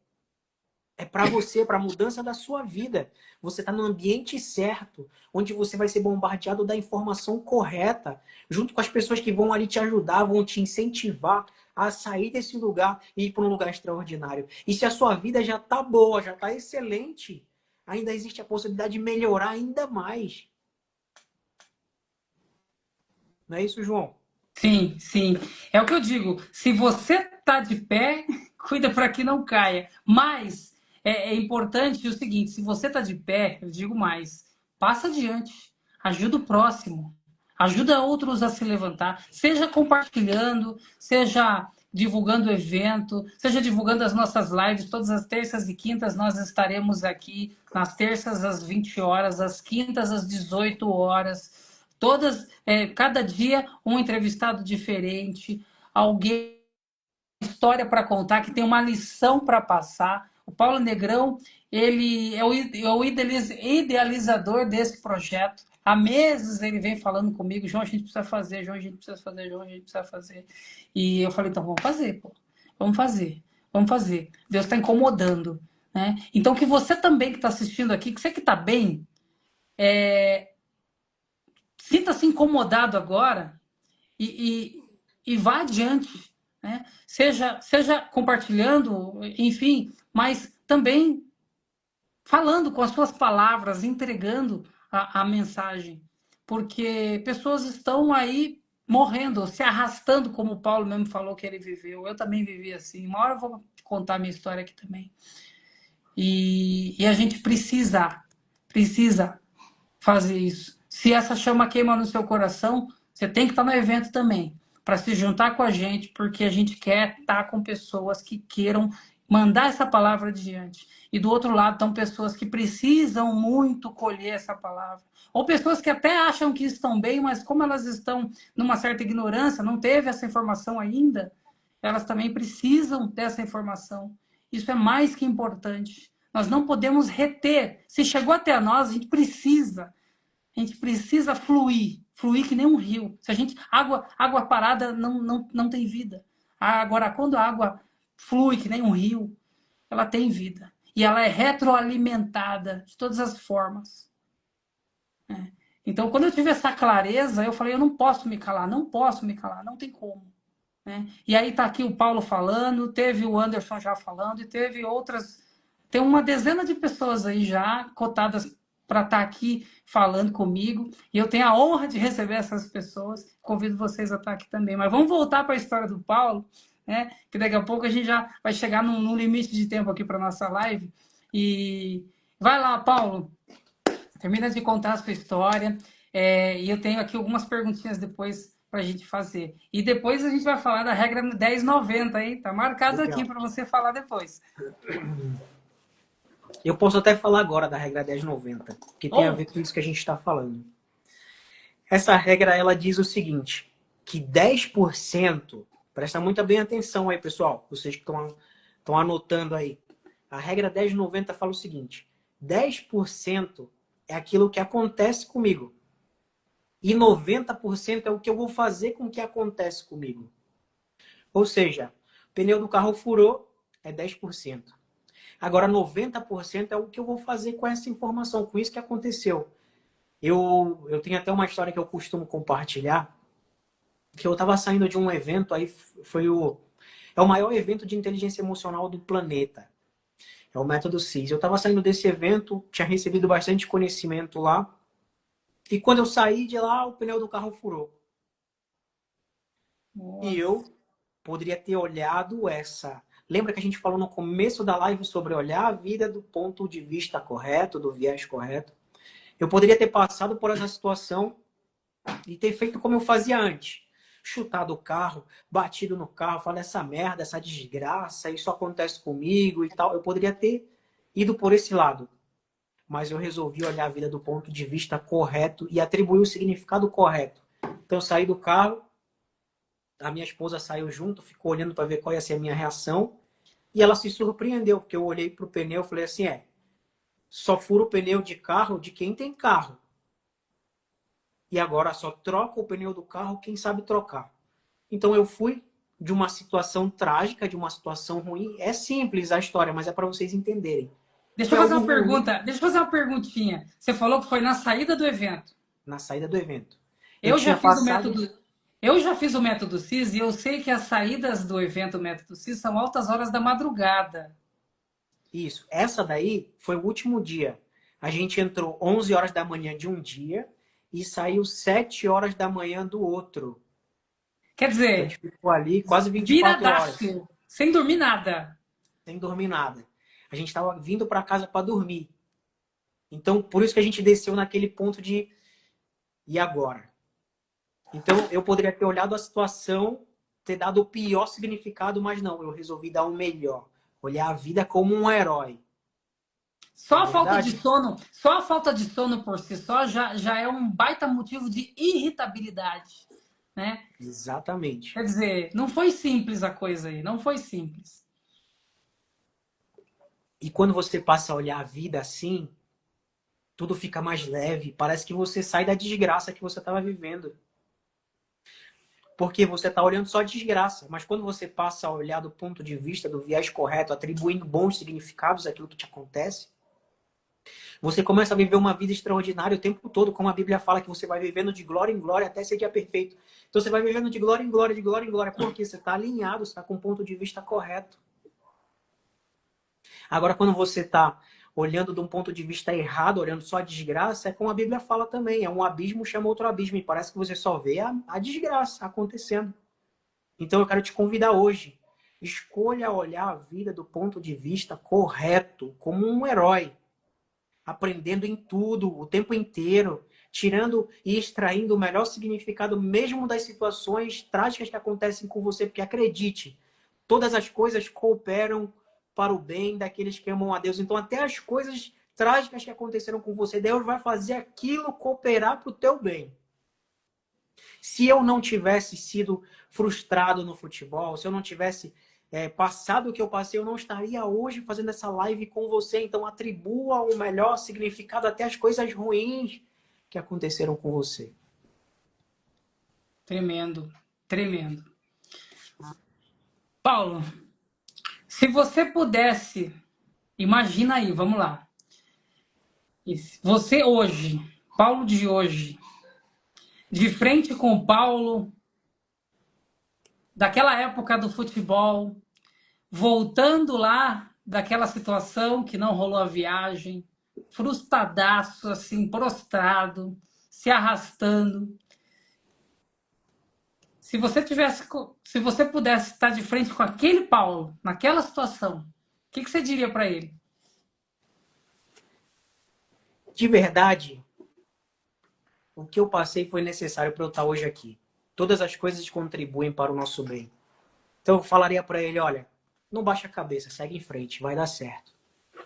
É para você, para a mudança da sua vida. Você está no ambiente certo, onde você vai ser bombardeado da informação correta, junto com as pessoas que vão ali te ajudar, vão te incentivar a sair desse lugar e ir para um lugar extraordinário. E se a sua vida já está boa, já está excelente, ainda existe a possibilidade de melhorar ainda mais. Não é isso, João? Sim, sim. É o que eu digo. Se você está de pé, cuida para que não caia. Mas é importante o seguinte: se você está de pé, eu digo mais, passa adiante, ajuda o próximo, ajuda outros a se levantar, seja compartilhando, seja divulgando o evento, seja divulgando as nossas lives. Todas as terças e quintas nós estaremos aqui, nas terças às 20 horas, às quintas às 18 horas. Todas, cada dia um entrevistado diferente, alguém história para contar, que tem uma lição para passar. O Paulo Negrão, ele é o idealizador desse projeto. Há meses ele vem falando comigo, João, a gente precisa fazer, João, a gente precisa fazer, João, a gente precisa fazer. E eu falei, então vamos fazer, pô. Vamos fazer, vamos fazer. Deus está incomodando, né? Então que você também que está assistindo aqui, que você que está bem, sinta-se incomodado agora e vá adiante, né? Seja compartilhando, enfim, mas também falando com as suas palavras, entregando a mensagem, porque pessoas estão aí morrendo, se arrastando, como o Paulo mesmo falou que ele viveu. Eu também vivi assim. Uma hora eu vou contar minha história aqui também. E a gente precisa fazer isso. Se essa chama queima no seu coração, você tem que estar no evento também, para se juntar com a gente, porque a gente quer estar com pessoas que queiram mandar essa palavra adiante. E do outro lado estão pessoas que precisam muito colher essa palavra. Ou pessoas que até acham que estão bem, mas como elas estão numa certa ignorância, não teve essa informação ainda, elas também precisam dessa informação. Isso é mais que importante. Nós não podemos reter. Se chegou até nós, a gente precisa fluir, fluir que nem um rio. Se a gente água parada não tem vida. Agora, quando a água flui que nem um rio, ela tem vida. E ela é retroalimentada de todas as formas. Então, quando eu tive essa clareza, eu falei, eu não posso me calar, não posso me calar, não tem como. Né? E aí está aqui o Paulo falando, teve o Anderson já falando, e teve outras. Tem uma dezena de pessoas aí já cotadas para estar aqui falando comigo, e eu tenho a honra de receber essas pessoas. Convido vocês a estar aqui também. Mas vamos voltar para a história do Paulo, né? Que daqui a pouco a gente já vai chegar num limite de tempo aqui para nossa live. E vai lá, Paulo, termina de contar a sua história. E eu tenho aqui algumas perguntinhas depois para a gente fazer. E depois a gente vai falar da regra 1090, hein? Tá marcado Legal. aqui para você falar depois. Eu posso até falar agora da regra 1090, que tem a ver com isso que a gente está falando. Essa regra, ela diz o seguinte, que 10%, presta muito bem atenção aí, pessoal, vocês que estão anotando aí. A regra 1090 fala o seguinte, 10% é aquilo que acontece comigo. E 90% é o que eu vou fazer com o que acontece comigo. Ou seja, o pneu do carro furou, é 10%. Agora, 90% é o que eu vou fazer com essa informação, com isso que aconteceu. Eu tenho até uma história que eu costumo compartilhar, que eu estava saindo de um evento, aí é o maior evento de inteligência emocional do planeta. É o Método CIS. Eu estava saindo desse evento, tinha recebido bastante conhecimento lá, e quando eu saí de lá, o pneu do carro furou. Nossa. E eu poderia ter olhado essa... Lembra que a gente falou no começo da live sobre olhar a vida do ponto de vista correto, do viés correto? Eu poderia ter passado por essa situação e ter feito como eu fazia antes. Chutado o carro, batido no carro, falado essa merda, essa desgraça, isso acontece comigo e tal. Eu poderia ter ido por esse lado. Mas eu resolvi olhar a vida do ponto de vista correto e atribuir o significado correto. Então eu saí do carro, a minha esposa saiu junto, ficou olhando para ver qual ia ser a minha reação. E ela se surpreendeu, porque eu olhei para o pneu e falei assim, só fura o pneu de carro de quem tem carro. E agora só troca o pneu do carro quem sabe trocar. Então eu fui de uma situação trágica, de uma situação ruim. É simples a história, mas é para vocês entenderem. Deixa Foi eu fazer algo uma ruim pergunta. Deixa eu fazer uma perguntinha. Você falou que foi na saída do evento. na saída do evento. Eu Eu já tinha fiz o passado... método. Eu já fiz o método CIS e eu sei que as saídas do evento método CIS são altas horas da madrugada. Isso. Essa daí foi o último dia. A gente entrou 11 horas da manhã de um dia e saiu 7 horas da manhã do outro. Quer Então a dizer, gente ficou ali quase 24 horas, viradaço, sem dormir nada. sem dormir nada. A gente estava vindo para casa para dormir. Então, por isso que a gente desceu naquele ponto de e agora? Então, eu poderia ter olhado a situação, ter dado o pior significado, mas não, eu resolvi dar o melhor. Olhar a vida como um herói. Só Não é a falta de verdade? sono, só a falta de sono por si só já é um baita motivo de irritabilidade, né? Exatamente. Quer dizer, não foi simples a coisa aí, não foi simples. E quando você passa a olhar a vida assim, tudo fica mais leve. Parece que você sai da desgraça que você estava vivendo. Porque você está olhando só a desgraça. Mas quando você passa a olhar do ponto de vista, do viés correto, atribuindo bons significados àquilo que te acontece, você começa a viver uma vida extraordinária o tempo todo, como a Bíblia fala que você vai vivendo de glória em glória até ser dia perfeito. Então você vai vivendo de glória em glória, de glória em glória, porque você está alinhado, você está com o ponto de vista correto. Agora, quando você está olhando de um ponto de vista errado, olhando só a desgraça, é como a Bíblia fala também, é um abismo chama outro abismo, e parece que você só vê a desgraça acontecendo. Então eu quero te convidar hoje, escolha olhar a vida do ponto de vista correto, como um herói, aprendendo em tudo, o tempo inteiro, tirando e extraindo o melhor significado mesmo das situações trágicas que acontecem com você, porque acredite, todas as coisas cooperam para o bem daqueles que amam a Deus. Então até as coisas trágicas que aconteceram com você, Deus vai fazer aquilo cooperar para o teu bem. Se eu não tivesse sido frustrado no futebol, se eu não tivesse passado o que eu passei, eu não estaria hoje fazendo essa live com você. Então, atribua o melhor significado até as coisas ruins que aconteceram com você. Tremendo, tremendo. Paulo, se você pudesse, imagina aí, vamos lá. Você hoje, Paulo de hoje, de frente com o Paulo daquela época do futebol, voltando lá daquela situação que não rolou a viagem, frustradaço, assim, prostrado, se arrastando. Se você pudesse estar de frente com aquele Paulo, naquela situação, o que você diria para ele? De verdade, o que eu passei foi necessário para eu estar hoje aqui. Todas as coisas contribuem para o nosso bem. Então eu falaria para ele, olha, não baixa a cabeça, segue em frente, vai dar certo.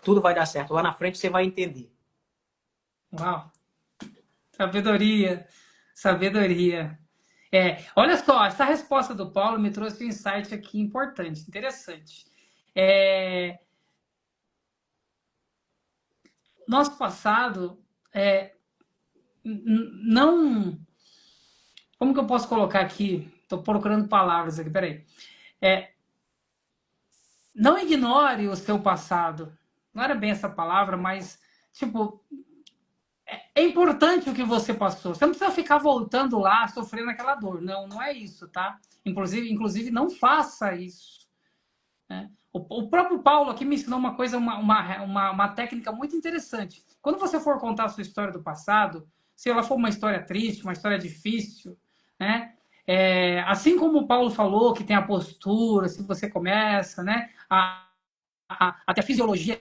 Tudo vai dar certo. Lá na frente você vai entender. Uau! Sabedoria, sabedoria. Olha só, essa resposta do Paulo me trouxe um insight aqui importante, interessante. Nosso passado não. Como que eu posso colocar aqui? Estou procurando palavras aqui, peraí. Não ignore o seu passado. Não era bem essa palavra, mas, tipo, é importante o que você passou. Você não precisa ficar voltando lá, sofrendo aquela dor. Não, não é isso, tá? Inclusive não faça isso. Né? O próprio Paulo aqui me ensinou uma coisa, uma técnica muito interessante. Quando você for contar a sua história do passado, se ela for uma história triste, uma história difícil, né? Assim como o Paulo falou, que tem a postura, se você começa, né? Até a fisiologia,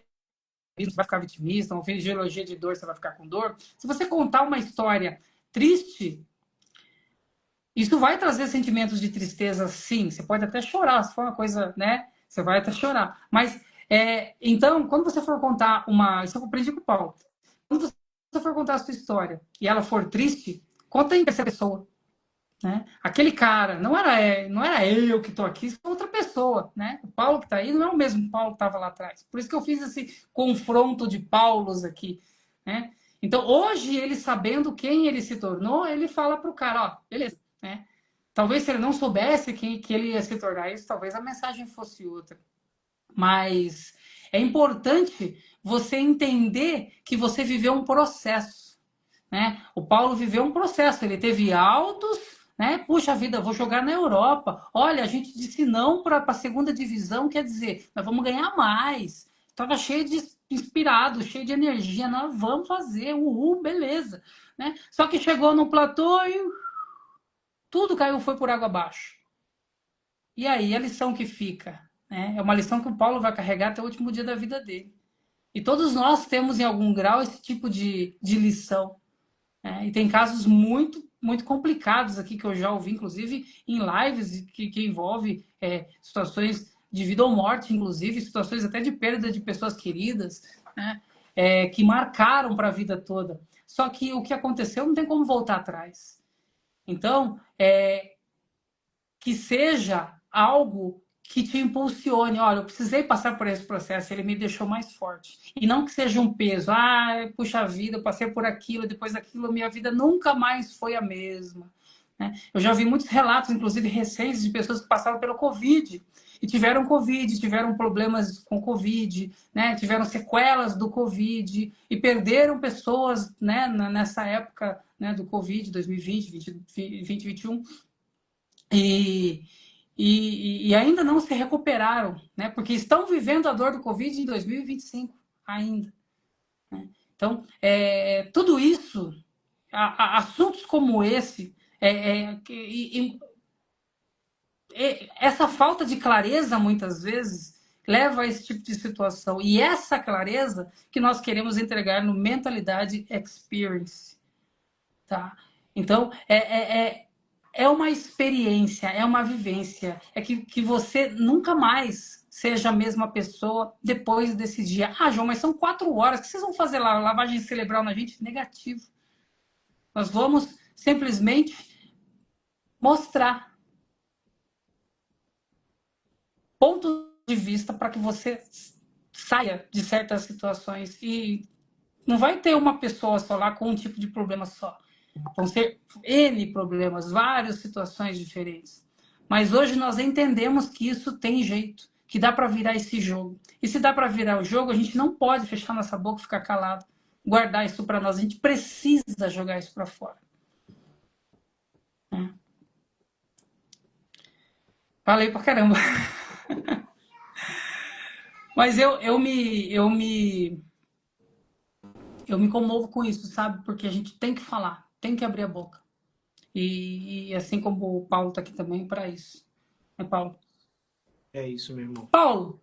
você vai ficar vitimista, uma fisiologia de dor, você vai ficar com dor. Se você contar uma história triste, isso vai trazer sentimentos de tristeza, sim. Você pode até chorar, se for uma coisa, né? Você vai até chorar. Mas, então, quando você for contar isso eu aprendi com o Paulo. Quando você for contar a sua história e ela for triste, conta em terceira pessoa. Né? Aquele cara, não era eu que estou aqui, isso é outra pessoa. Né? O Paulo que está aí não é o mesmo Paulo que estava lá atrás. Por isso que eu fiz esse confronto de Paulos aqui. Né? Então, hoje, ele sabendo quem ele se tornou, ele fala para o cara, ó, beleza. Né? Talvez se ele não soubesse que ele ia se tornar isso, talvez a mensagem fosse outra. Mas é importante você entender que você viveu um processo. Né? O Paulo viveu um processo, ele teve altos, né? Puxa vida, vou jogar na Europa. Olha, a gente disse não para a segunda divisão, quer dizer, nós vamos ganhar mais. Estava cheio de inspirado, cheio de energia, nós vamos fazer, uhul, beleza. Né? Só que chegou no platô e tudo caiu, foi por água abaixo. E aí a lição que fica, né? É uma lição que o Paulo vai carregar até o último dia da vida dele. E todos nós temos em algum grau esse tipo de lição. E tem casos muito, muito complicados aqui que eu já ouvi, inclusive em lives que envolve situações de vida ou morte, inclusive situações até de perda de pessoas queridas, né? Que marcaram para a vida toda. Só que o que aconteceu não tem como voltar atrás. Então, que seja algo que te impulsione. Olha, eu precisei passar por esse processo, ele me deixou mais forte. E não que seja um peso. Puxa vida, eu passei por aquilo, depois daquilo, minha vida nunca mais foi a mesma. Né? Eu já vi muitos relatos, inclusive recentes, de pessoas que passaram pelo Covid e tiveram Covid, tiveram problemas com Covid, né? Tiveram sequelas do Covid e perderam pessoas, né? Nessa época, né? Do Covid, 2020, 2021. E ainda não se recuperaram, né? Porque estão vivendo a dor do Covid em 2025 ainda. Né? Então, tudo isso, assuntos como esse, essa falta de clareza, muitas vezes, leva a esse tipo de situação. E essa clareza que nós queremos entregar no Mentalidade Experience. Tá? Então, é uma experiência, é uma vivência. É que você nunca mais seja a mesma pessoa depois desse dia. João, mas são 4 horas. O que vocês vão fazer lá? Lavagem cerebral na gente? Negativo. Nós vamos simplesmente mostrar pontos de vista para que você saia de certas situações. E não vai ter uma pessoa só lá com um tipo de problema só. Vão ser N problemas, várias situações diferentes. Mas hoje nós entendemos que isso tem jeito, que dá para virar esse jogo. E se dá para virar o jogo, a gente não pode fechar nossa boca e ficar calado, guardar isso para nós. A gente precisa jogar isso para fora. Falei pra caramba. Mas eu me comovo com isso, sabe? Porque a gente tem que falar, tem que abrir a boca. E assim como o Paulo tá aqui também para isso. É, Paulo? É isso, meu irmão. Paulo,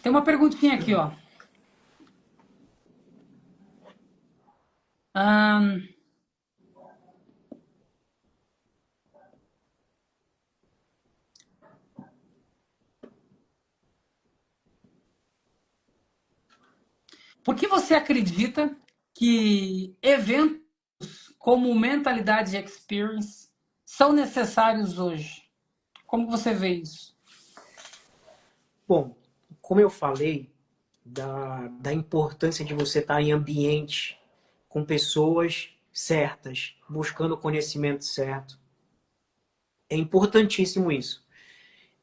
tem uma perguntinha aqui, ó. Ahn, por que você acredita que eventos como Mentalidade Experience são necessários hoje? Como você vê isso? Bom, como eu falei, da importância de você estar em ambiente com pessoas certas, buscando o conhecimento certo. É importantíssimo isso.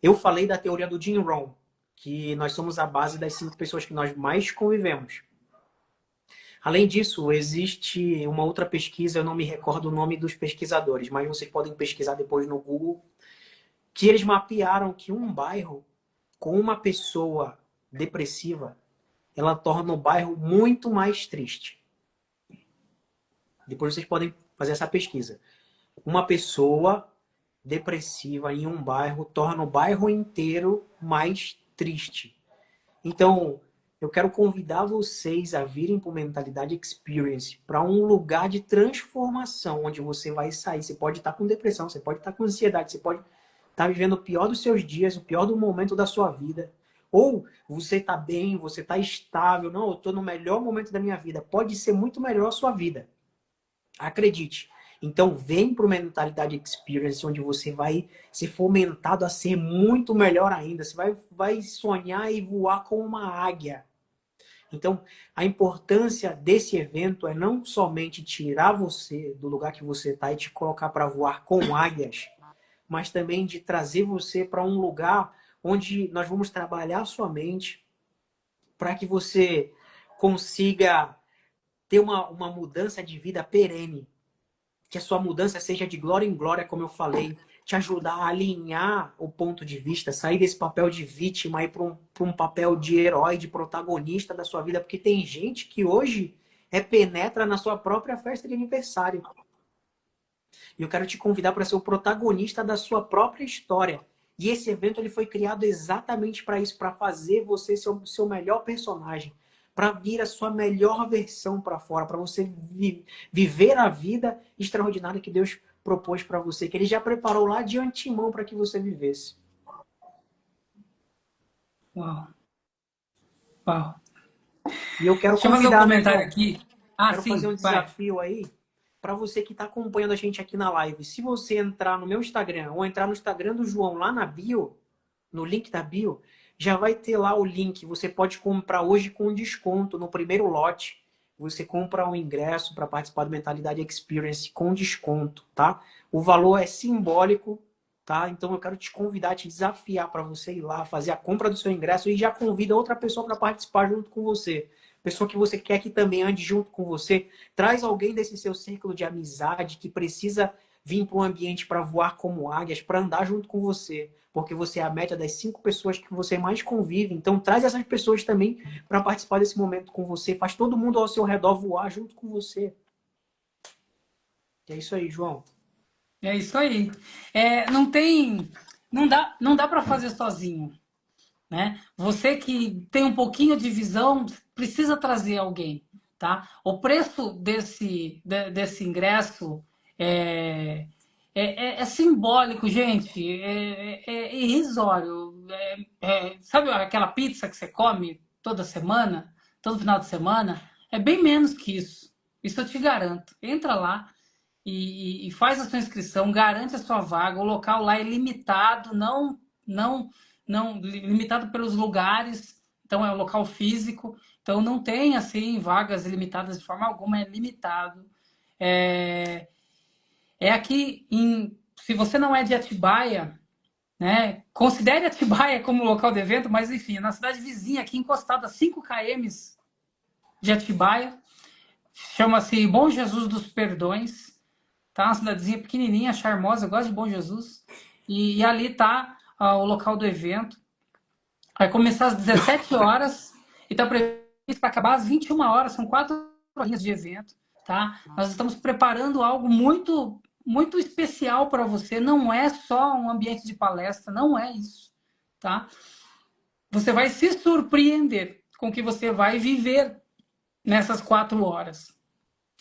Eu falei da teoria do Jim Rohn, que nós somos a base das 5 pessoas que nós mais convivemos. Além disso, existe uma outra pesquisa, eu não me recordo o nome dos pesquisadores, mas vocês podem pesquisar depois no Google, que eles mapearam que um bairro com uma pessoa depressiva, ela torna o bairro muito mais triste. Depois vocês podem fazer essa pesquisa. Uma pessoa depressiva em um bairro torna o bairro inteiro mais triste. Então, eu quero convidar vocês a virem para o Mentalidade Experience, para um lugar de transformação, onde você vai sair. Você pode estar com depressão, você pode estar com ansiedade, você pode estar vivendo o pior dos seus dias, o pior do momento da sua vida. Ou você está bem, você está estável. Não, eu estou no melhor momento da minha vida. Pode ser muito melhor a sua vida. Acredite. Então, vem para o Mentalidade Experience, onde você vai ser fomentado a ser muito melhor ainda. Você vai sonhar e voar como uma águia. Então, a importância desse evento é não somente tirar você do lugar que você está e te colocar para voar com águias, mas também de trazer você para um lugar onde nós vamos trabalhar a sua mente para que você consiga ter uma mudança de vida perene. Que a sua mudança seja de glória em glória, como eu falei, te ajudar a alinhar o ponto de vista, sair desse papel de vítima e para um papel de herói, de protagonista da sua vida, porque tem gente que hoje penetra na sua própria festa de aniversário. E eu quero te convidar para ser o protagonista da sua própria história. E esse evento ele foi criado exatamente para isso, para fazer você ser o seu melhor personagem, para vir a sua melhor versão para fora, para você viver a vida extraordinária que Deus propôs para você, que Ele já preparou lá de antemão para que você vivesse. Uau. Uau. E eu quero Deixa eu fazer um convidar, meu comentário irmão, aqui. quero fazer Sim, um vai. desafio aí para você que está acompanhando a gente aqui na live. Se você entrar no meu Instagram ou entrar no Instagram do João lá na bio, no link da bio, já vai ter lá o link. Você pode comprar hoje com desconto no primeiro lote. Você compra um ingresso para participar do Mentalidade Experience com desconto, tá? O valor é simbólico, tá? Então eu quero te convidar, te desafiar para você ir lá, fazer a compra do seu ingresso e já convida outra pessoa para participar junto com você. Pessoa que você quer que também ande junto com você. Traz alguém desse seu círculo de amizade que precisa vir para um ambiente para voar como águias, para andar junto com você, porque você é a média das 5 pessoas que você mais convive. Então, traz essas pessoas também para participar desse momento com você. Faz todo mundo ao seu redor voar junto com você. É isso aí, João. É isso aí. Não tem, não dá para fazer sozinho, né? Você que tem um pouquinho de visão precisa trazer alguém, tá? O preço desse ingresso é simbólico, gente. É irrisório. Sabe aquela pizza que você come toda semana, todo final de semana? É bem menos que isso. Isso eu te garanto. Entra lá. e faz a sua inscrição, garante a sua vaga. O local lá é limitado, não limitado pelos lugares, então é um local físico, então não tem assim vagas limitadas de forma alguma, é limitado. É, é aqui em, se você não é de Atibaia, né, considere Atibaia como local de evento, mas enfim, na cidade vizinha aqui encostada a 5 km de Atibaia, chama-se Bom Jesus dos Perdões. Tá uma cidadezinha pequenininha, charmosa, eu gosto de Bom Jesus. E ali tá o local do evento. Vai começar às 17 horas e está previsto para acabar às 21 horas. São 4 horinhas de evento, tá? Nós estamos preparando algo muito especial para você. Não é só um ambiente de palestra, não é isso, tá? Você vai se surpreender com o que você vai viver nessas 4 horas.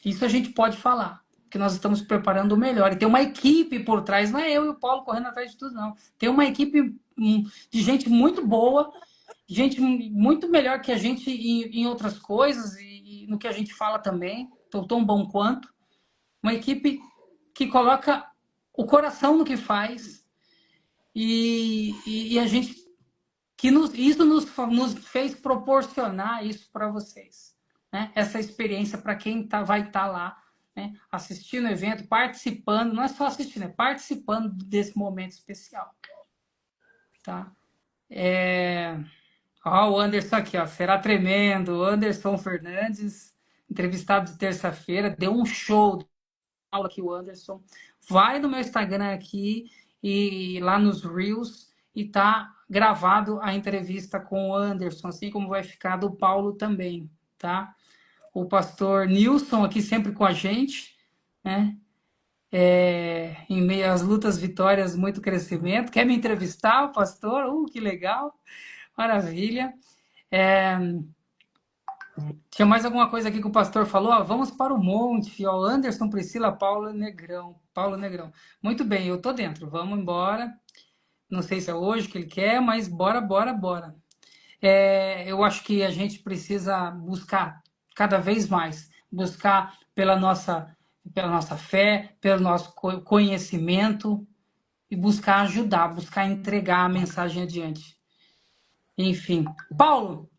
Isso a gente pode falar, que nós estamos preparando o melhor. E tem uma equipe por trás, não é eu e o Paulo correndo atrás de tudo, não. Tem uma equipe de gente muito boa, gente muito melhor que a gente em outras coisas e no que a gente fala também, tão bom quanto. Uma equipe que coloca o coração no que faz e a gente que isso nos fez proporcionar isso para vocês, né? Essa experiência para quem vai estar lá, né? Assistindo o evento, participando, não é só assistindo, é participando desse momento especial, tá? Ó, o Anderson aqui, ó, será tremendo. O Anderson Fernandes, entrevistado de terça-feira, deu um show de aula aqui, o Anderson. Vai no meu Instagram aqui e lá nos Reels e tá gravado a entrevista com o Anderson, assim como vai ficar do Paulo também, tá? O pastor Nilson aqui sempre com a gente, né? Em meio às lutas, vitórias, muito crescimento. Quer me entrevistar, o pastor? Que legal! Maravilha. Tinha mais alguma coisa aqui que o pastor falou? Ó, vamos para o monte, ó, Anderson, Priscila, Paulo Negrão. Paulo Negrão. Muito bem, eu tô dentro. Vamos embora. Não sei se é hoje que ele quer, mas bora, bora, bora. Eu acho que a gente precisa buscar cada vez mais, buscar pela nossa fé, pelo nosso conhecimento e buscar ajudar, buscar entregar a mensagem adiante. Enfim. Paulo,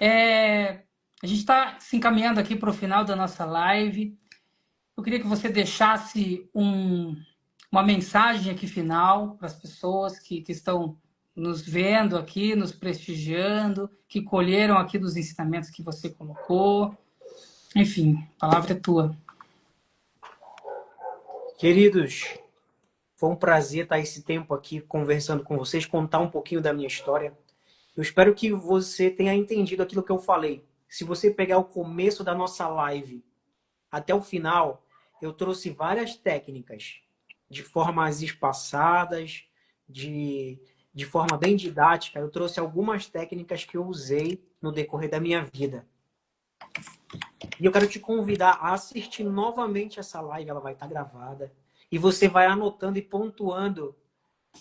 a gente está se encaminhando aqui para o final da nossa live. Eu queria que você deixasse uma mensagem aqui final para as pessoas que estão nos vendo aqui, nos prestigiando, que colheram aqui dos ensinamentos que você colocou. Enfim, a palavra é tua. Queridos, foi um prazer estar esse tempo aqui conversando com vocês, contar um pouquinho da minha história. Eu espero que você tenha entendido aquilo que eu falei. Se você pegar o começo da nossa live até o final, eu trouxe várias técnicas de formas espaçadas, de forma bem didática. Eu trouxe algumas técnicas que eu usei no decorrer da minha vida. E eu quero te convidar a assistir novamente essa live, ela vai estar gravada. E você vai anotando e pontuando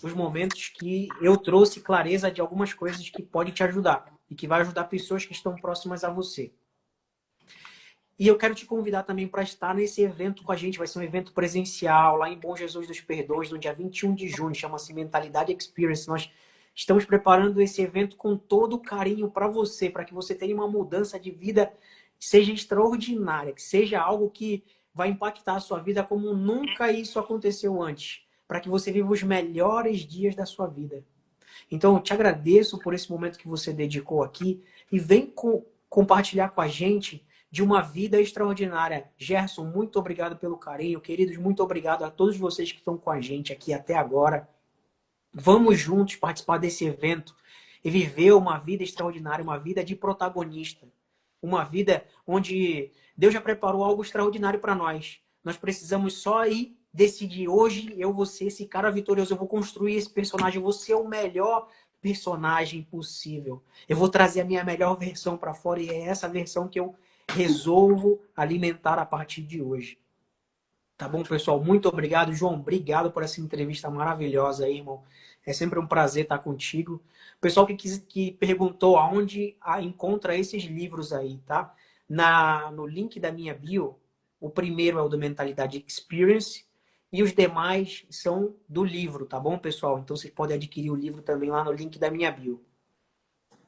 os momentos que eu trouxe clareza de algumas coisas que pode te ajudar e que vai ajudar pessoas que estão próximas a você. E eu quero te convidar também para estar nesse evento com a gente. Vai ser um evento presencial lá em Bom Jesus dos Perdões, no dia 21 de junho. Chama-se Mentalidade Experience. Nós estamos preparando esse evento com todo o carinho para você, para que você tenha uma mudança de vida que seja extraordinária, que seja algo que vai impactar a sua vida como nunca isso aconteceu antes, para que você viva os melhores dias da sua vida. Então, eu te agradeço por esse momento que você dedicou aqui e vem compartilhar com a gente de uma vida extraordinária. Gerson, muito obrigado pelo carinho. Queridos, muito obrigado a todos vocês que estão com a gente aqui até agora. Vamos juntos participar desse evento e viver uma vida extraordinária, uma vida de protagonista. Uma vida onde Deus já preparou algo extraordinário para nós. Nós precisamos só ir decidir hoje, eu vou ser esse cara vitorioso, eu vou construir esse personagem, eu vou ser o melhor personagem possível. Eu vou trazer a minha melhor versão para fora e é essa versão que eu resolvo alimentar a partir de hoje. Tá bom, pessoal? Muito obrigado. João, obrigado por essa entrevista maravilhosa aí, irmão. É sempre um prazer estar contigo. Pessoal que perguntou aonde encontra esses livros aí, tá? No link da minha bio, O primeiro é o do Mentalidade Experience e os demais são do livro, tá bom, pessoal? Então vocês podem adquirir o livro também lá no link da minha bio.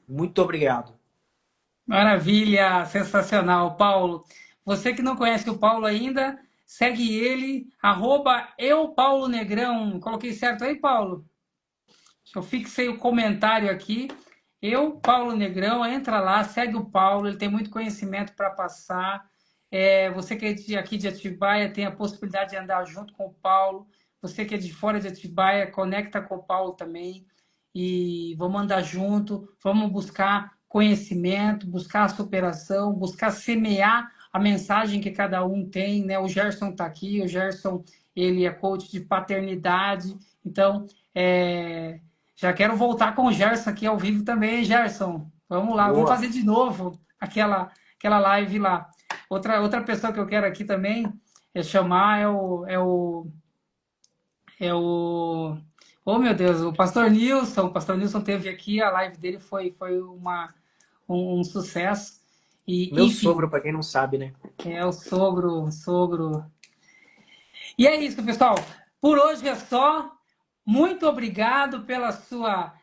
Muito obrigado. Maravilha, sensacional, Paulo. Você que não conhece o Paulo ainda, segue ele, @eu, Paulo Negrão. Coloquei certo aí, Paulo? Eu fixei o comentário aqui. Eu, Paulo Negrão, entra lá, segue o Paulo, ele tem muito conhecimento para passar. Você que é aqui de Atibaia tem a possibilidade de andar junto com o Paulo. Você que é de fora de Atibaia, conecta com o Paulo também. E vamos andar junto, vamos buscar conhecimento, buscar a superação, buscar semear a mensagem que cada um tem, né? O Gerson está aqui, o Gerson, ele é coach de paternidade, então, já quero voltar com o Gerson aqui ao vivo também, Gerson. Vamos lá, vamos Boa. fazer de novo aquela live lá. Outra pessoa que eu quero aqui também chamar oh meu Deus, o Pastor Nilson. O Pastor Nilson teve aqui, a live dele foi um sucesso. E, Meu enfim, sogro, para quem não sabe, né? é o sogro. E é isso, pessoal. Por hoje é só. Muito obrigado pela sua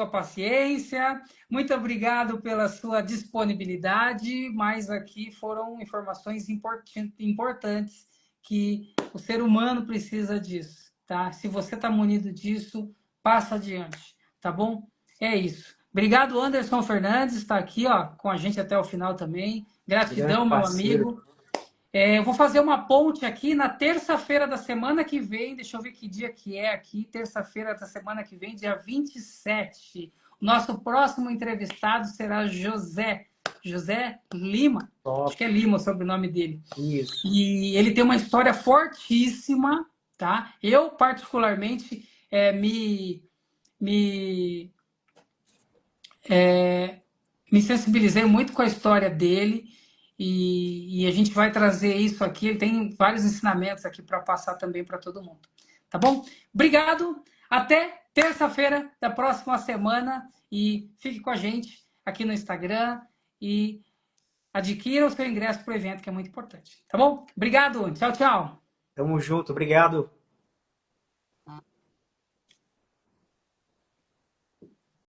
paciência, muito obrigado pela sua disponibilidade, mas aqui foram informações importantes que o ser humano precisa disso, tá? Se você está munido disso, passa adiante, tá bom? É isso. Obrigado, Anderson Fernandes, está aqui, ó, com a gente até o final também. Grande Gratidão, meu parceiro. amigo. Eu vou fazer uma ponte aqui na terça-feira da semana que vem. Deixa eu ver que dia que é aqui. Terça-feira da semana que vem, dia 27. O nosso próximo entrevistado será José Lima. Acho Top. que é Lima o sobrenome dele. Isso. E ele tem uma história fortíssima, tá? Eu, particularmente, me, me sensibilizei muito com a história dele e a gente vai trazer isso aqui. Ele tem vários ensinamentos aqui para passar também para todo mundo. Tá bom? Obrigado. Até terça-feira da próxima semana e fique com a gente aqui no Instagram e adquira o seu ingresso para o evento, que é muito importante. Tá bom? Obrigado. Tchau, tchau. Tamo junto. Obrigado.